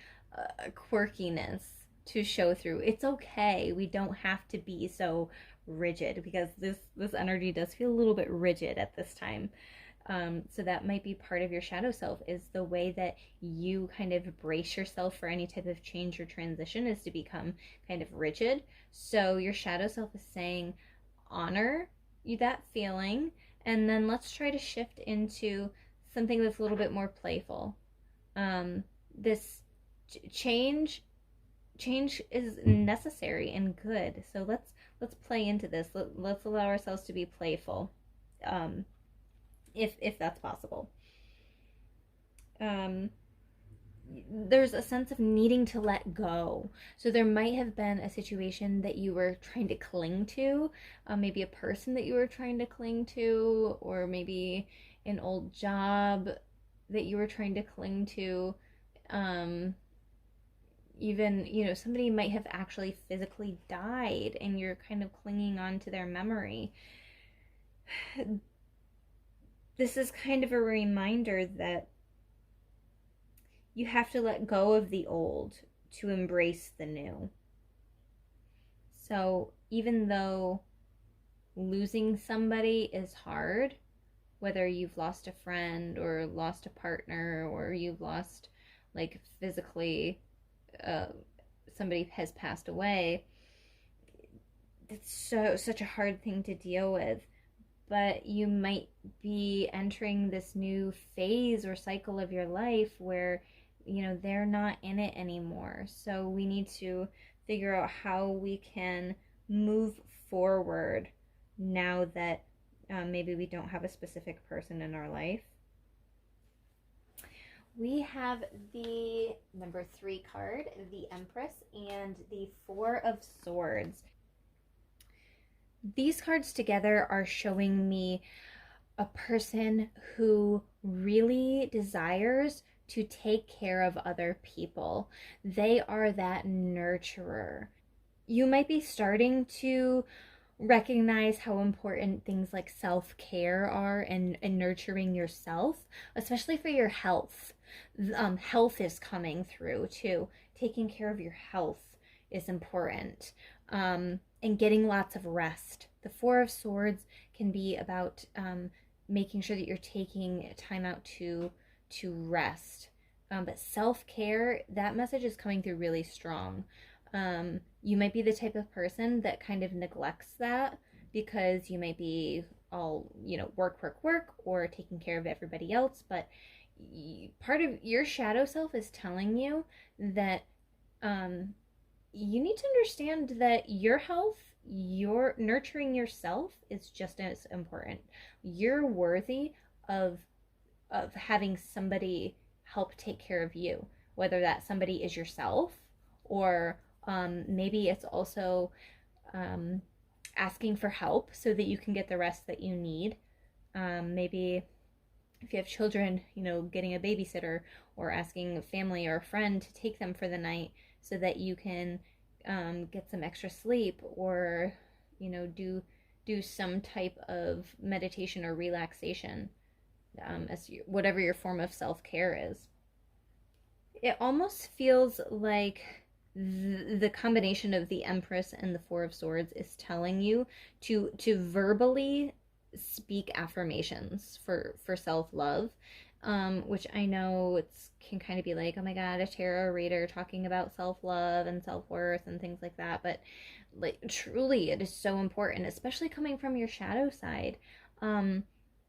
quirkiness to show through. It's okay. We don't have to be so rigid, because this energy does feel a little bit rigid at this time. So that might be part of your shadow self, is the way that you kind of brace yourself for any type of change or transition is to become kind of rigid. So your shadow self is saying, honor you that feeling, and then let's try to shift into something that's a little bit more playful. This change is necessary and good. So let's play into this. Let's allow ourselves to be playful, um, if that's possible. Um, there's a sense of needing to let go. So there might have been a situation that you were trying to cling to, maybe a person that you were trying to cling to, or maybe an old job that you were trying to cling to. Um, even, somebody might have actually physically died and you're kind of clinging on to their memory. This is kind of a reminder that you have to let go of the old to embrace the new. So even though losing somebody is hard, whether you've lost a friend or lost a partner, or you've lost, like, physically, uh, somebody has passed away, it's such a hard thing to deal with. But you might be entering this new phase or cycle of your life where, they're not in it anymore. So we need to figure out how we can move forward now that maybe we don't have a specific person in our life. We have the number 3 card, the Empress, and the 4 of Swords. These cards together are showing me a person who really desires to take care of other people. They are that nurturer. You might be starting to recognize how important things like self-care are, and nurturing yourself, especially for your health. Health is coming through too. Taking care of your health is important. And getting lots of rest. The 4 of Swords can be about making sure that you're taking time out to rest. But self-care, that message is coming through really strong. You might be the type of person that kind of neglects that because you might be all, work, work, work, or taking care of everybody else. But part of your shadow self is telling you that you need to understand that your health, your nurturing yourself, is just as important. You're worthy of having somebody help take care of you, whether that somebody is yourself, or maybe it's also asking for help so that you can get the rest that you need. Maybe if you have children, getting a babysitter, or asking a family or a friend to take them for the night so that you can get some extra sleep, or do some type of meditation or relaxation, whatever your form of self-care is. It almost feels like the combination of the Empress and the 4 of Swords is telling you to verbally speak affirmations for self-love, which I know can kind of be like, oh my god, a tarot reader talking about self-love and self-worth and things like that. But like, truly, it is so important, especially coming from your shadow side.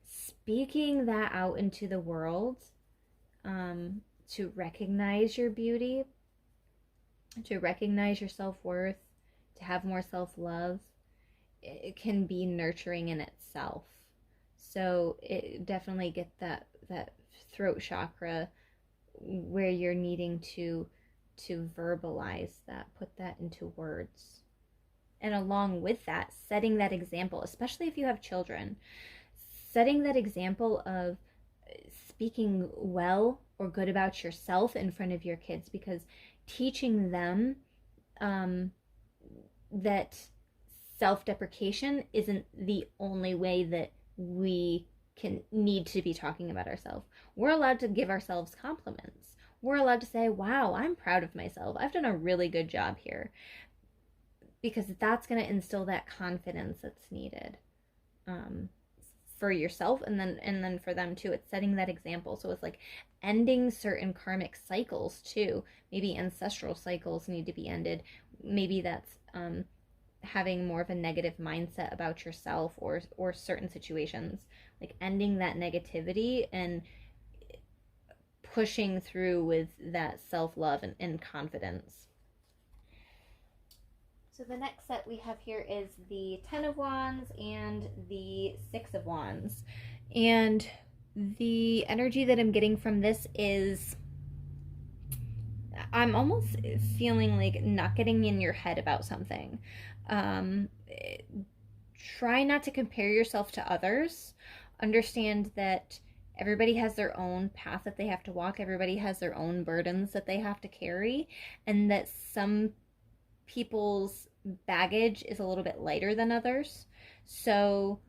Speaking that out into the world, to recognize your beauty, to recognize your self-worth, to have more self-love, it can be nurturing in itself. So it definitely get that throat chakra where you're needing to verbalize that, put that into words. And along with that, setting that example, especially if you have children, setting that example of speaking well or good about yourself in front of your kids, because teaching them that self-deprecation isn't the only way that we can need to be talking about ourselves. We're allowed to give ourselves compliments. We're allowed to say, wow, I'm proud of myself. I've done a really good job here. Because that's going to instill that confidence that's needed um, for yourself, and then for them too. It's setting that example. So it's like ending certain karmic cycles too. Maybe ancestral cycles need to be ended. Maybe that's having more of a negative mindset about yourself or certain situations, like ending that negativity and pushing through with that self-love and confidence. So the next set we have here is the Ten of Wands and the Six of Wands. And the energy that I'm getting from this is I'm almost feeling like not getting in your head about something. Um, Try not to compare yourself to others. Understand that everybody has their own path that they have to walk, everybody has their own burdens that they have to carry, and that some people's baggage is a little bit lighter than others. So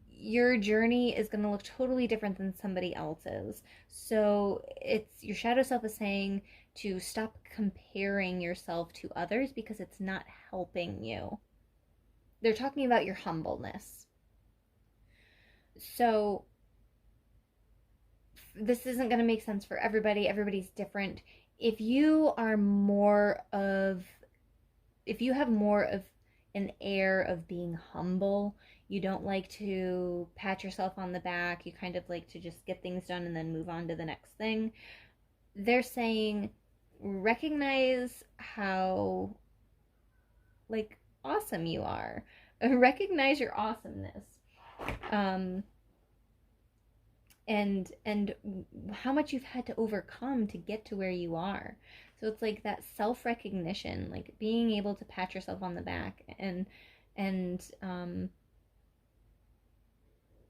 your journey is going to look totally different than somebody else's. So it's your shadow self is saying to stop comparing yourself to others because it's not helping you. They're talking about your humbleness. So this isn't going to make sense for everybody. Everybody's different. If you are more of if you have more of an air of being humble, you don't like to pat yourself on the back, you kind of like to just get things done and then move on to the next thing. They're saying recognize how like awesome you are. Recognize your awesomeness. Um and how much you've had to overcome to get to where you are. So it's like that self-recognition, like being able to pat yourself on the back and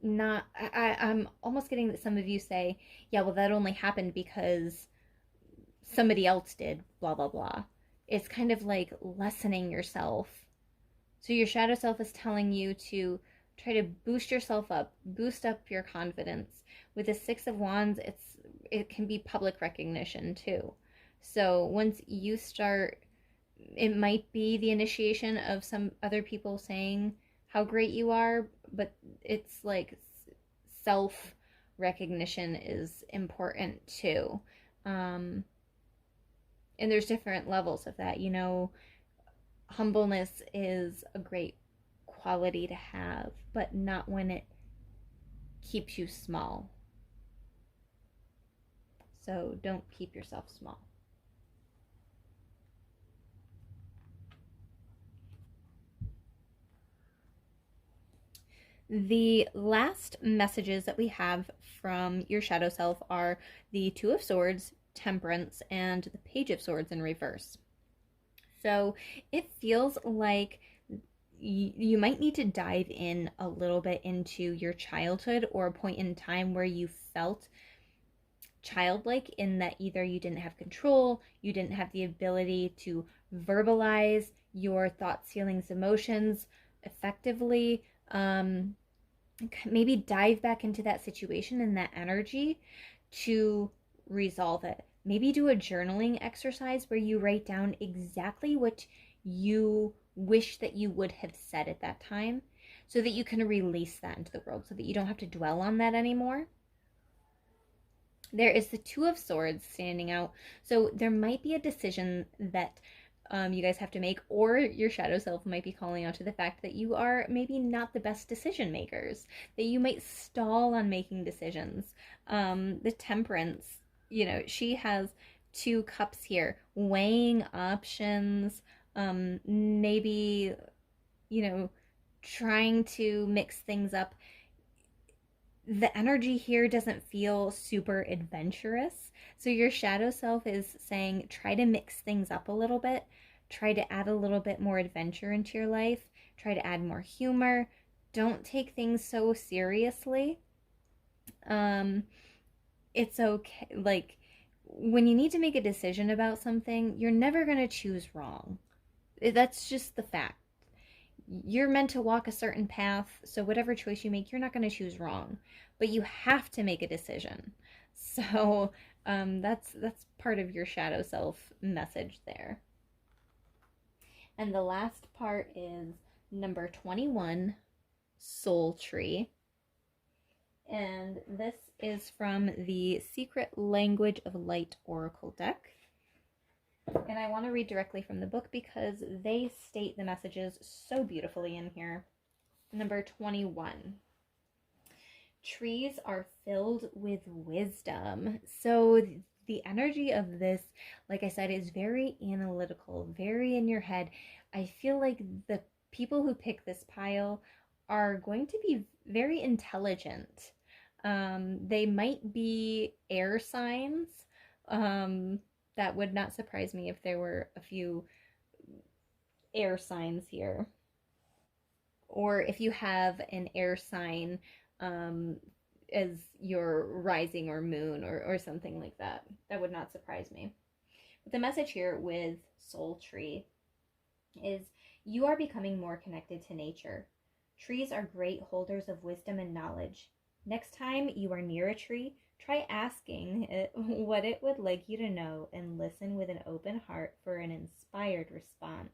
not I'm almost getting that some of you say, yeah, well that only happened because somebody else did blah blah blah. It's kind of like lessening yourself. So your shadow self is telling you to try to boost yourself up, boost up your confidence. With the Six of Wands, it can be public recognition too. So once you start, it might be the initiation of some other people saying how great you are, but it's like self recognition is important too. Um, and there's different levels of that. Humbleness is a great quality to have, but not when it keeps you small. So don't keep yourself small. The last messages that we have from your shadow self are the Two of Swords, Temperance, and the Page of Swords in reverse. So it feels like you might need to dive in a little bit into your childhood or a point in time where you felt childlike, in that either you didn't have control, you didn't have the ability to verbalize your thoughts, feelings, emotions effectively. Maybe dive back into that situation and that energy to resolve it. Maybe do a journaling exercise where you write down exactly what you wish that you would have said at that time, so that you can release that into the world, so that you don't have to dwell on that anymore. There is the Two of Swords standing out. So there might be a decision that you guys have to make, or your shadow self might be calling out to the fact that you are maybe not the best decision makers, that you might stall on making decisions. The Temperance, she has two cups here, weighing options, maybe, trying to mix things up. The energy here doesn't feel super adventurous. So your shadow self is saying, try to mix things up a little bit. Try to add a little bit more adventure into your life. Try to add more humor. Don't take things so seriously. It's okay. Like, when you need to make a decision about something, you're never going to choose wrong. That's just the fact. you're meant to walk a certain path, so whatever choice you make, you're not going to choose wrong, but you have to make a decision. So that's part of your shadow self message there. And the last part is number 21, Soul Tree. And this is from the Secret Language of Light Oracle deck. And I want to read directly from the book because they state the messages so beautifully in here. Number 21. Trees are filled with wisdom. So the energy of this, like I said, is very analytical, very in your head. I feel like the people who pick this pile are going to be very intelligent. They might be air signs. That would not surprise me if there were a few air signs here. Or if you have an air sign as your rising or moon or something like that. That would not surprise me. But the message here with Soul Tree is you are becoming more connected to nature. Trees are great holders of wisdom and knowledge. Next time you are near a tree, try asking it what it would like you to know and listen with an open heart for an inspired response.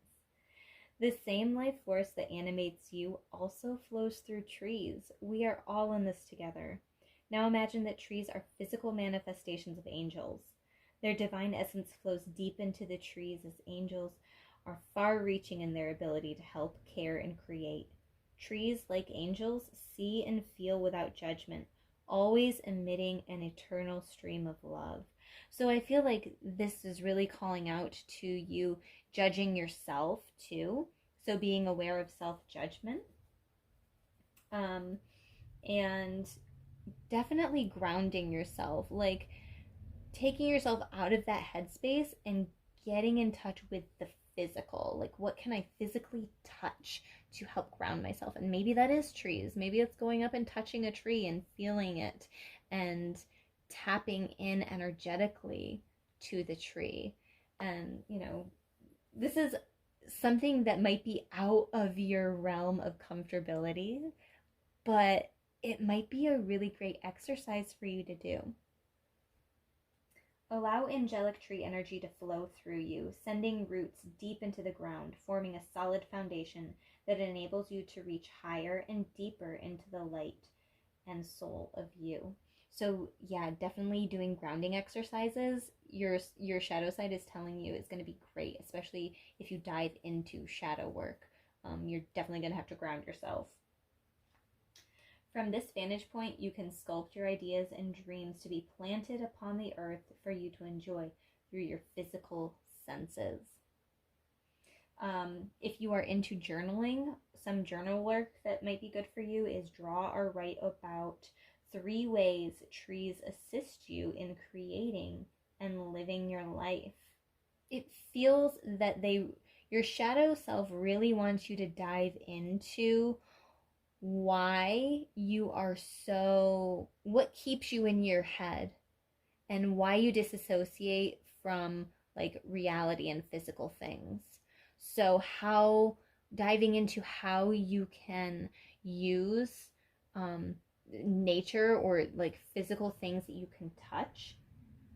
The same life force that animates you also flows through trees. We are all in this together. Now imagine that trees are physical manifestations of angels. Their divine essence flows deep into the trees as angels are far-reaching in their ability to help, care, and create. Trees, like angels, see and feel without judgment, always emitting an eternal stream of love. So I feel like this is really calling out to you judging yourself too. So being aware of self-judgment. And definitely grounding yourself, like taking yourself out of that headspace and getting in touch with the physical. Like, what can I physically touch to help ground myself? And maybe that is trees. Maybe it's going up and touching a tree and feeling it and tapping in energetically to the tree. And, this is something that might be out of your realm of comfortability, but it might be a really great exercise for you to do. Allow angelic tree energy to flow through you, sending roots deep into the ground, forming a solid foundation that enables you to reach higher and deeper into the light and soul of you. So yeah, definitely doing grounding exercises. Your shadow side is telling you is going to be great, especially if you dive into shadow work. You're definitely going to have to ground yourself. From this vantage point, you can sculpt your ideas and dreams to be planted upon the earth for you to enjoy through your physical senses. If you are into journaling, some journal work that might be good for you is draw or write about 3 ways trees assist you in creating and living your life. It feels that your shadow self really wants you to dive into why you are what keeps you in your head and why you disassociate from like reality and physical things. So diving into how you can use nature or like physical things that you can touch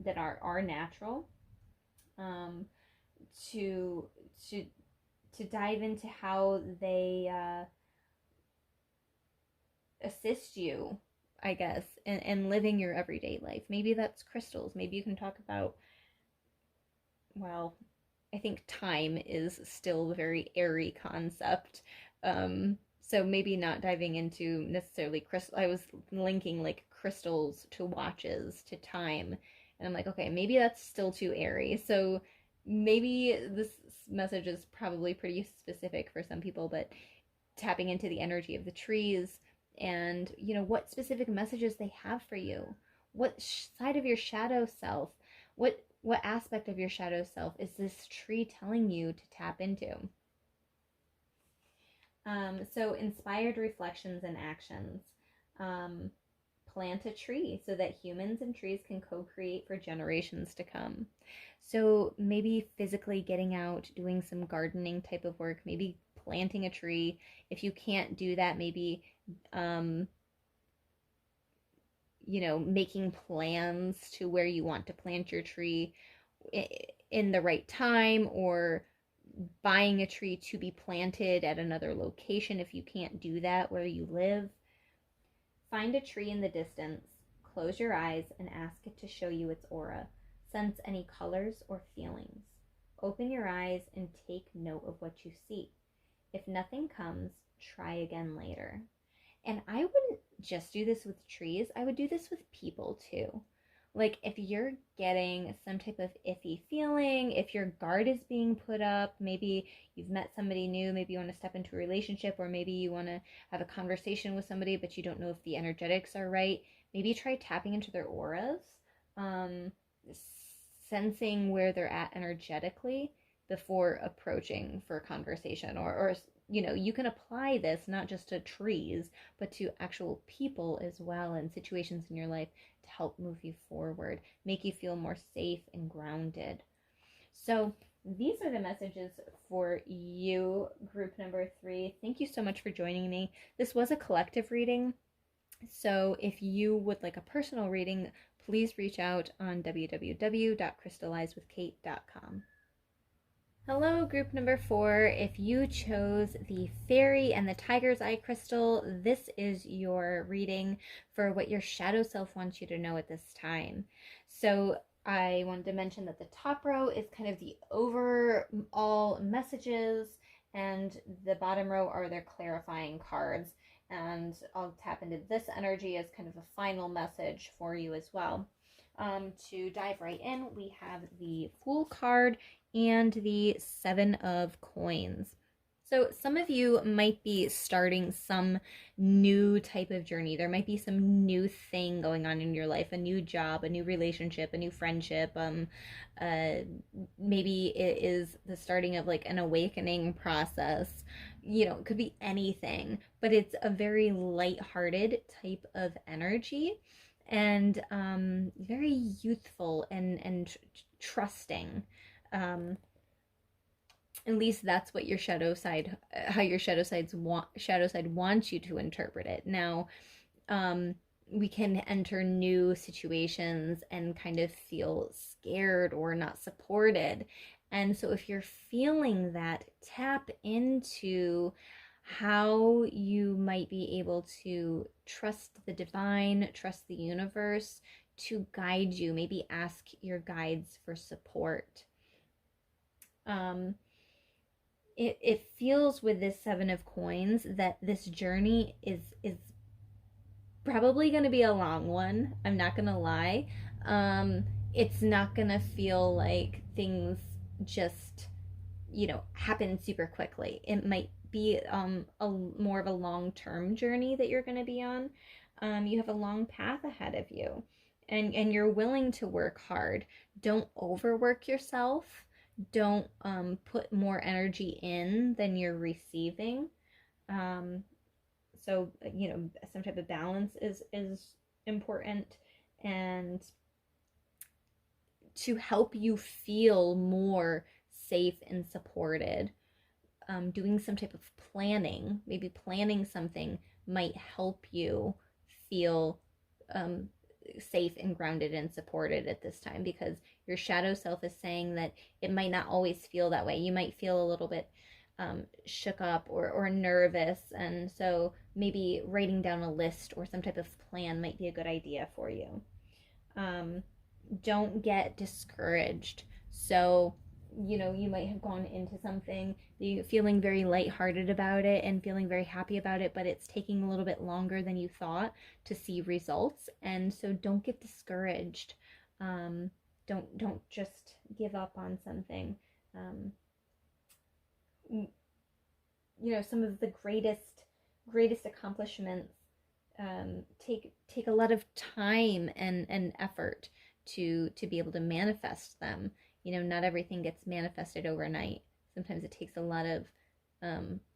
that are natural, to dive into how they assist you, I guess, in living your everyday life. Maybe that's crystals. Maybe you can talk about, well, I think time is still a very airy concept. So maybe not diving into necessarily crystal. I was linking like crystals to watches, to time. And I'm like, okay, maybe that's still too airy. So maybe this message is probably pretty specific for some people, but tapping into the energy of the trees and, what specific messages they have for you. What side of your shadow self, what aspect of your shadow self is this tree telling you to tap into? So inspired reflections and actions. Plant a tree so that humans and trees can co-create for generations to come. So maybe physically getting out, doing some gardening type of work, maybe planting a tree. If you can't do that, maybe making plans to where you want to plant your tree in the right time, or buying a tree to be planted at another location if you can't do that where you live. Find a tree in the distance, close your eyes, and ask it to show you its aura. Sense any colors or feelings. Open your eyes and take note of what you see. If nothing comes, try again later. And I wouldn't just do this with trees, I would do this with people too. Like if you're getting some type of iffy feeling, if your guard is being put up, maybe you've met somebody new, maybe you want to step into a relationship, or maybe you want to have a conversation with somebody, but you don't know if the energetics are right, maybe try tapping into their auras, sensing where they're at energetically before approaching for a conversation, or you can apply this not just to trees, but to actual people as well, and situations in your life to help move you forward, make you feel more safe and grounded. So these are the messages for you, group number 3. Thank you so much for joining me. This was a collective reading, so if you would like a personal reading, please reach out on www.CrystallizewithKate.com. Hello, group number 4. If you chose the Fairy and the Tiger's Eye crystal, this is your reading for what your shadow self wants you to know at this time. So I wanted to mention that the top row is kind of the overall messages, and the bottom row are their clarifying cards. And I'll tap into this energy as kind of a final message for you as well. To dive right in, we have the Fool card and the 7 of Coins. So some of you might be starting some new type of journey. There might be some new thing going on in your life, a new job, a new relationship, a new friendship. Maybe it is the starting of like an awakening process. It could be anything, but it's a very lighthearted type of energy, and very youthful and trusting. At least that's what your shadow side, how your shadow side wants you to interpret it. Now, we can enter new situations and kind of feel scared or not supported. And so if you're feeling that, tap into how you might be able to trust the divine, trust the universe to guide you. Maybe ask your guides for support. It feels with this 7 of Coins that this journey is probably going to be a long one. I'm not going to lie. It's not going to feel like things just, happen super quickly. It might be more of a long-term journey that you're going to be on. You have a long path ahead of you, and you're willing to work hard. Don't overwork yourself. Don't put more energy in than you're receiving. So some type of balance is important, and to help you feel more safe and supported, doing some type of planning, maybe planning something, might help you feel safe and grounded and supported at this time, because your shadow self is saying that it might not always feel that way. You might feel a little bit shook up or nervous, and so maybe writing down a list or some type of plan might be a good idea for you. Don't get discouraged. So you might have gone into something feeling very lighthearted about it and feeling very happy about it, but it's taking a little bit longer than you thought to see results. And so don't get discouraged. Don't just give up on something. Some of the greatest accomplishments take a lot of time and effort to be able to manifest them. Not everything gets manifested overnight. Sometimes it takes a lot of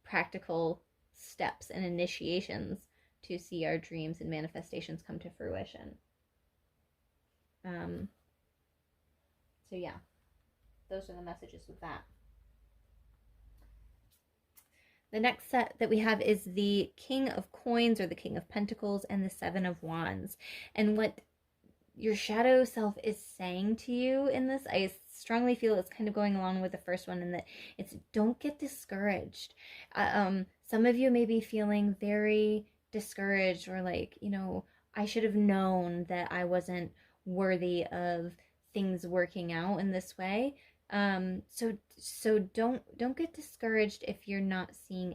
practical steps and initiations to see our dreams and manifestations come to fruition. So yeah, those are the messages with that. The next set that we have is the King of Coins or the King of Pentacles and the Seven of Wands. And what your shadow self is saying to you in this, I strongly feel it's kind of going along with the first one, in that it's don't get discouraged. Some of you may be feeling very discouraged, or like, I should have known that I wasn't worthy of things working out in this way. So don't get discouraged if you're not seeing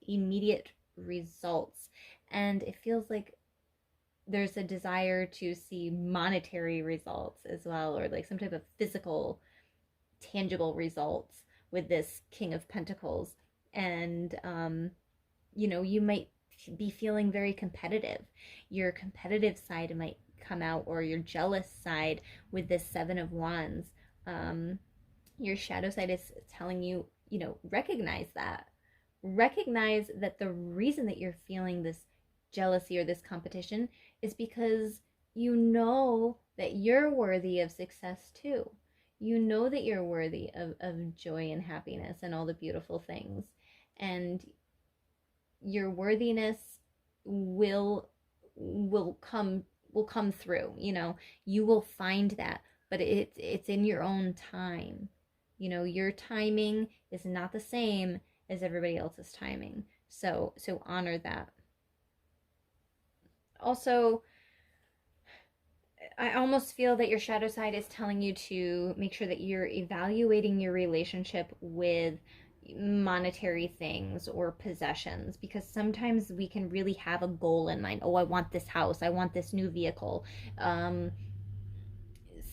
immediate results. And it feels like there's a desire to see monetary results as well, or like some type of physical, tangible results with this King of Pentacles. And, you might be feeling very competitive. Your competitive side might come out, or your jealous side with this Seven of Wands. Your shadow side is telling you, recognize that. Recognize that the reason that you're feeling this jealousy or this competition is because you know that you're worthy of success too. You know that you're worthy of joy and happiness and all the beautiful things. And your worthiness will come through. You will find that, but it's in your own time. Your timing is not the same as everybody else's timing. So honor that. Also, I almost feel that your shadow side is telling you to make sure that you're evaluating your relationship with monetary things or possessions, because sometimes we can really have a goal in mind. Oh, I want this house, I want this new vehicle.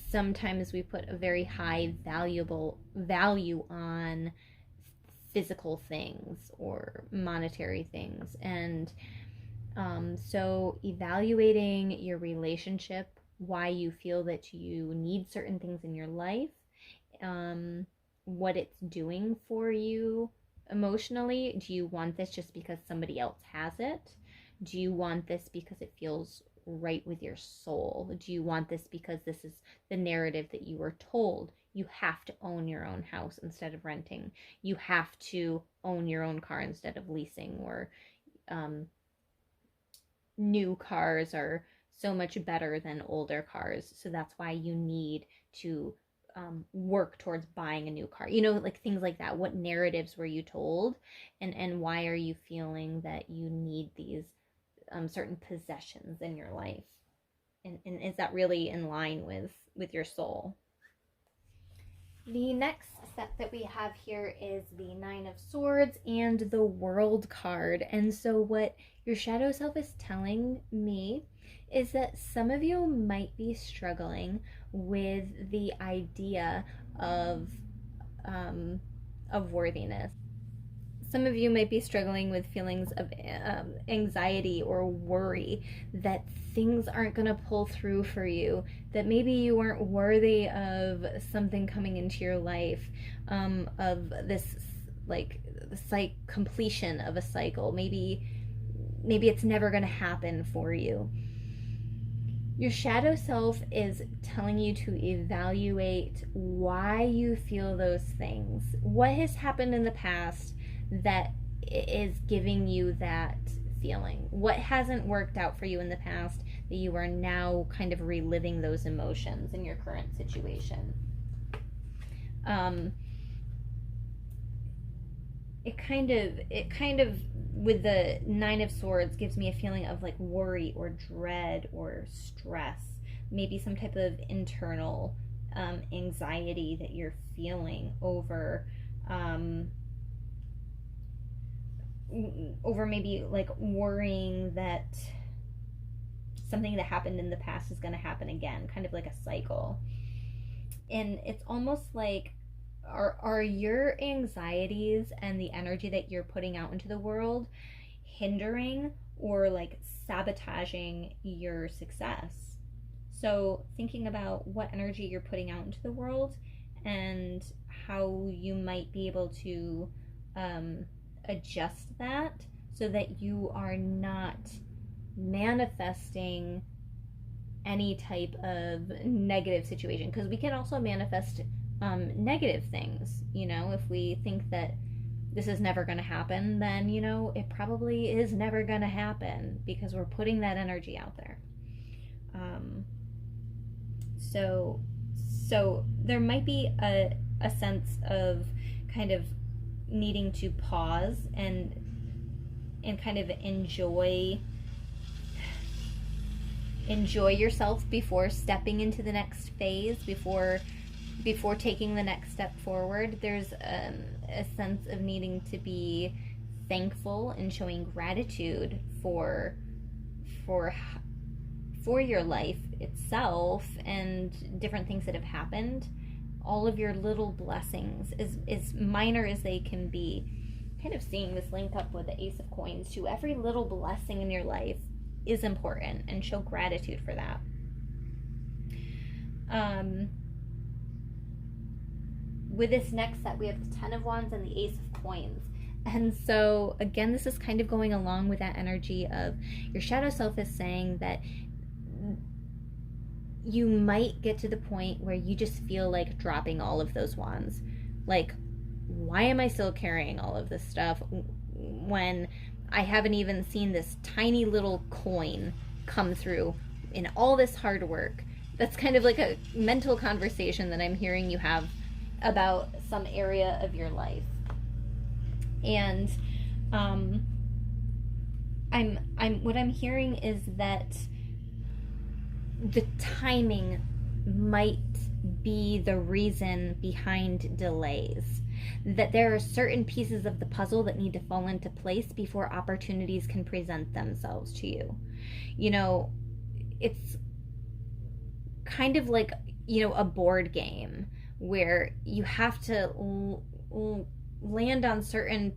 Sometimes we put a very high value on physical things or monetary things. And so evaluating your relationship, why you feel that you need certain things in your life, what it's doing for you emotionally. Do you want this just because somebody else has it? Do you want this because it feels right with your soul? Do you want this because this is the narrative that you were told? You have to own your own house instead of renting. You have to own your own car instead of leasing, or new cars are so much better than older cars, so that's why you need to work towards buying a new car. Like things like that. What narratives were you told, and why are you feeling that you need these certain possessions in your life? And is that really in line with your soul? The next set that we have here is the Nine of Swords and the World card. And so what your shadow self is telling me is that some of you might be struggling with the idea of worthiness. Some of you might be struggling with feelings of anxiety or worry that things aren't going to pull through for you, that maybe you aren't worthy of something coming into your life, of this, like, the completion of a cycle. Maybe it's never going to happen for you. Your shadow self is telling you to evaluate why you feel those things. What has happened in the past that is giving you that feeling? What hasn't worked out for you in the past that you are now kind of reliving those emotions in your current situation? It kind of with the Nine of Swords gives me a feeling of like worry or dread or stress, maybe some type of internal anxiety that you're feeling over maybe like worrying that something that happened in the past is going to happen again, kind of like a cycle. And it's almost like, are your anxieties and the energy that you're putting out into the world hindering or like sabotaging your success? So thinking about what energy you're putting out into the world and how you might be able to adjust that so that you are not manifesting any type of negative situation. Because we can also manifest negative things, if we think that this is never going to happen, then, you know, it probably is never going to happen because we're putting that energy out there. So there might be a sense of kind of needing to pause and kind of enjoy yourself before stepping into the next phase, before taking the next step forward. There's a sense of needing to be thankful and showing gratitude for your life itself and different things that have happened. All of your little blessings, as minor as they can be. Kind of seeing this link up with the Ace of Coins too. Every little blessing in your life is important, and show gratitude for that. With this next set, we have the Ten of Wands and the Ace of Coins. And so, again, this is kind of going along with that energy of your shadow self is saying that you might get to the point where you just feel like dropping all of those wands. Like, why am I still carrying all of this stuff when I haven't even seen this tiny little coin come through in all this hard work? That's kind of like a mental conversation that I'm hearing you have about some area of your life. And what I'm hearing is that the timing might be the reason behind delays. That there are certain pieces of the puzzle that need to fall into place before opportunities can present themselves to you. You know, it's kind of like, you know, a board game where you have to land on certain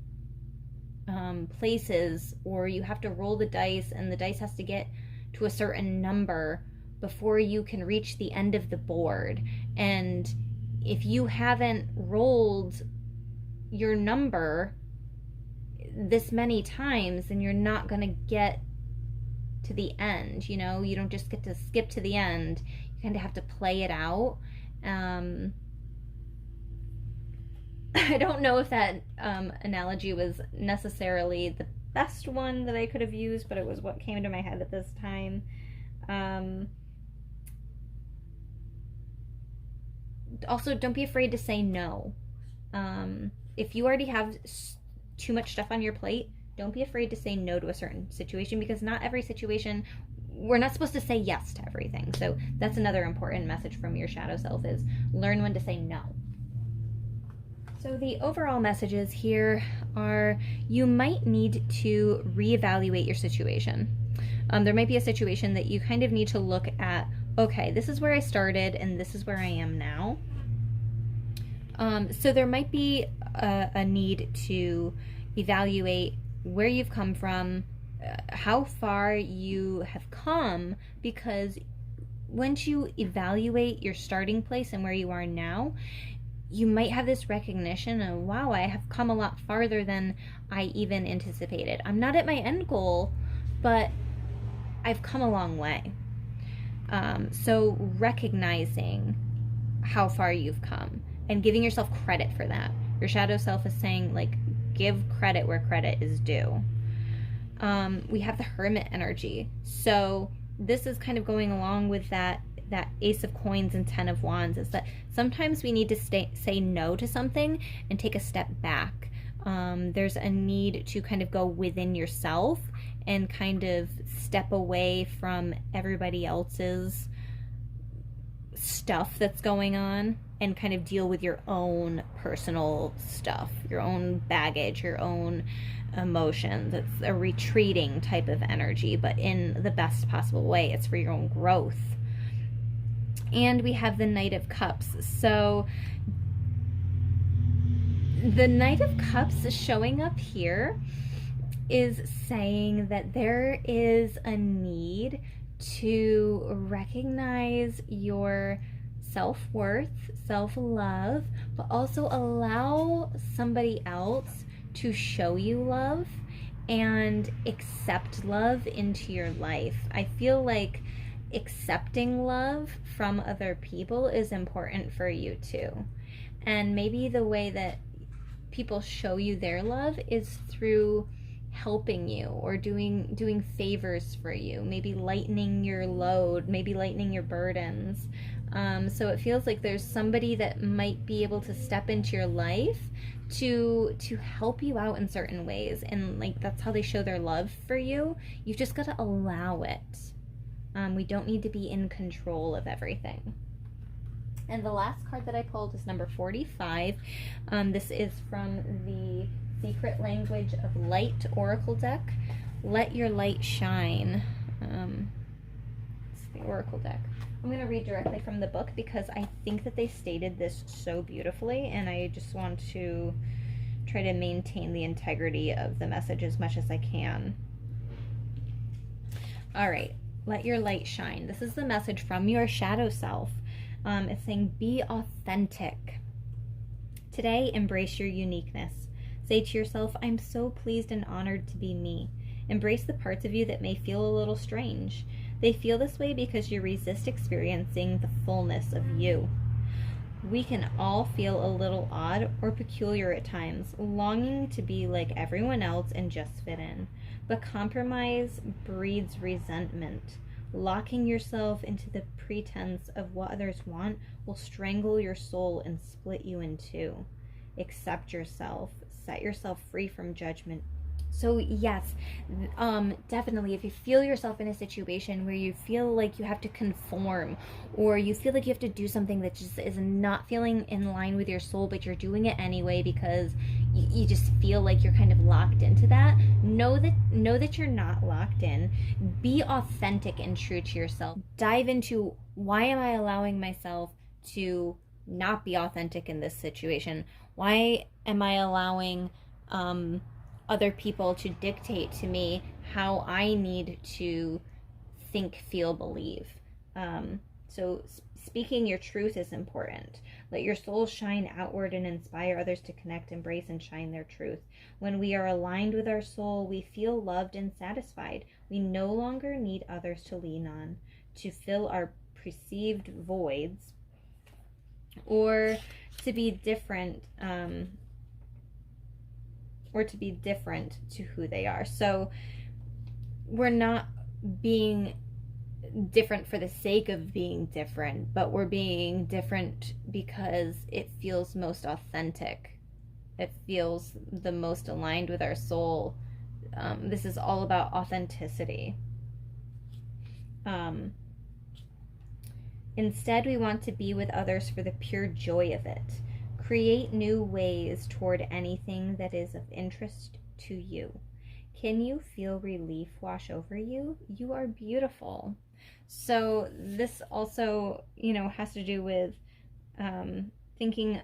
places, or you have to roll the dice and the dice has to get to a certain number before you can reach the end of the board. And if you haven't rolled your number this many times, then you're not going to get to the end. You know, you don't just get to skip to the end. You kind of have to play it out. I don't know if that analogy was necessarily the best one that I could have used, but it was what came to my head at this time. Also, don't be afraid to say no. If you already have too much stuff on your plate, don't be afraid to say no to a certain situation, because not every situation, we're not supposed to say yes to everything. So that's another important message from your shadow self, is learn when to say no. So the overall messages here are, you might need to reevaluate your situation. There might be a situation that you kind of need to look at, okay, this is where I started and this is where I am now. So there might be a need to evaluate where you've come from, how far you have come, because once you evaluate your starting place and where you are now, you might have this recognition of, wow, I have come a lot farther than I even anticipated. I'm not at my end goal, but I've come a long way. So recognizing how far you've come and giving yourself credit for that. Your shadow self is saying, like, give credit where credit is due. We have the Hermit energy. So this is kind of going along with that Ace of Coins and Ten of Wands, is that sometimes we need to say no to something and take a step back. There's a need to kind of go within yourself and kind of step away from everybody else's stuff that's going on and kind of deal with your own personal stuff, your own baggage, your own emotions. It's a retreating type of energy, but in the best possible way. It's for your own growth. And we have the Knight of Cups. So the Knight of Cups is showing up here is saying that there is a need to recognize your self-worth, self-love, but also allow somebody else to show you love and accept love into your life. I feel like accepting love from other people is important for you too. And maybe the way that people show you their love is through helping you or doing favors for you, maybe lightening your load, maybe lightening your burdens. So it feels like there's somebody that might be able to step into your life to help you out in certain ways, and like that's how they show their love for you. You've just got to allow it. We don't need to be in control of everything. And the last card that I pulled is number 45. This is from the Secret Language of Light Oracle deck. Let your light shine. It's the Oracle deck. I'm going to read directly from the book because I think that they stated this so beautifully, and I just want to try to maintain the integrity of the message as much as I can. All right, let your light shine. This is the message from your shadow self. It's saying, be authentic. Today, embrace your uniqueness. Say to yourself, I'm so pleased and honored to be me. Embrace the parts of you that may feel a little strange. They feel this way because you resist experiencing the fullness of you. We can all feel a little odd or peculiar at times, longing to be like everyone else and just fit in. But compromise breeds resentment. Locking yourself into the pretense of what others want will strangle your soul and split you in two. Accept yourself. Set yourself free from judgment. So yes, definitely, if you feel yourself in a situation where you feel like you have to conform, or you feel like you have to do something that just is not feeling in line with your soul, but you're doing it anyway because you just feel like you're kind of locked into that, know that you're not locked in. Be authentic and true to yourself. Dive into, why am I allowing myself to not be authentic in this situation? Why am I allowing other people to dictate to me how I need to think, feel, believe? So speaking your truth is important. Let your soul shine outward and inspire others to connect, embrace, and shine their truth. When we are aligned with our soul, we feel loved and satisfied. We no longer need others to lean on to fill our perceived voids or to be different, to who they are. So we're not being different for the sake of being different, but we're being different because it feels most authentic. It feels the most aligned with our soul. This is all about authenticity. Instead, we want to be with others for the pure joy of it. Create new ways toward anything that is of interest to you. Can you feel relief wash over you? You are beautiful. So this also, has to do with thinking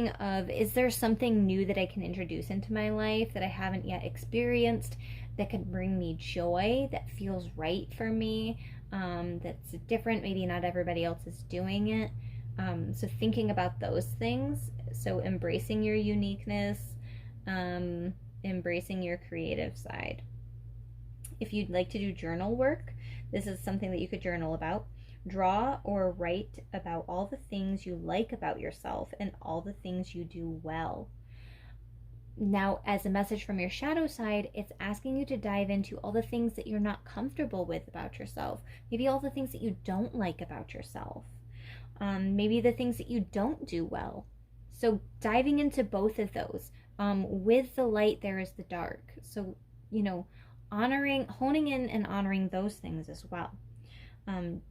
of, is there something new that I can introduce into my life that I haven't yet experienced that could bring me joy, that feels right for me, that's different, maybe not everybody else is doing it. So thinking about those things, so embracing your uniqueness, embracing your creative side. If you'd like to do journal work, this is something that you could journal about. Draw or write about all the things you like about yourself and all the things you do well. Now, as a message from your shadow side, it's asking you to dive into all the things that you're not comfortable with about yourself. Maybe all the things that you don't like about yourself. Maybe the things that you don't do well. So diving into both of those. With the light, there is the dark. So, honing in and honoring those things as well.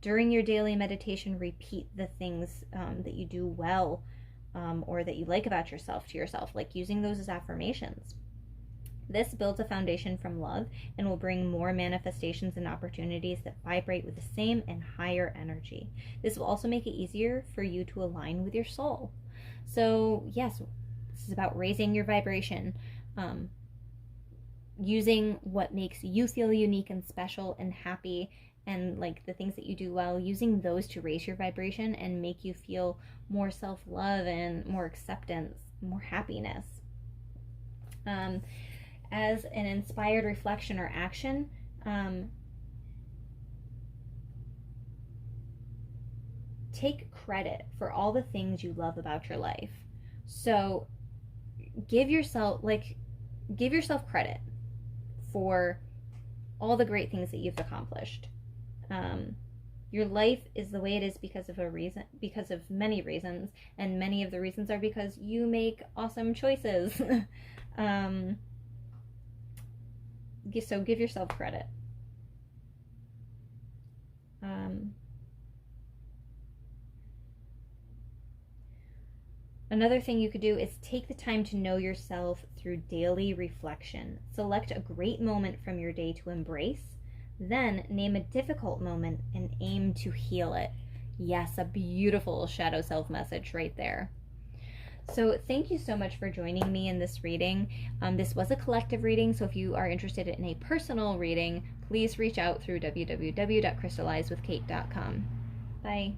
During your daily meditation, repeat the things that you do well or that you like about yourself to yourself, like using those as affirmations. This builds a foundation from love and will bring more manifestations and opportunities that vibrate with the same and higher energy. This will also make it easier for you to align with your soul. So yes, this is about raising your vibration, using what makes you feel unique and special and happy, and like the things that you do well, using those to raise your vibration and make you feel more self-love and more acceptance, more happiness. As an inspired reflection or action, take credit for all the things you love about your life. So give yourself credit for all the great things that you've accomplished. Your life is the way it is because of because of many reasons, and many of the reasons are because you make awesome choices. um, so give yourself credit. Another thing you could do is take the time to know yourself through daily reflection. Select a great moment from your day to embrace. Then name a difficult moment and aim to heal it. Yes, a beautiful shadow self message right there. So thank you so much for joining me in this reading. This was a collective reading, so if you are interested in a personal reading, please reach out through www.crystallizewithkate.com. Bye.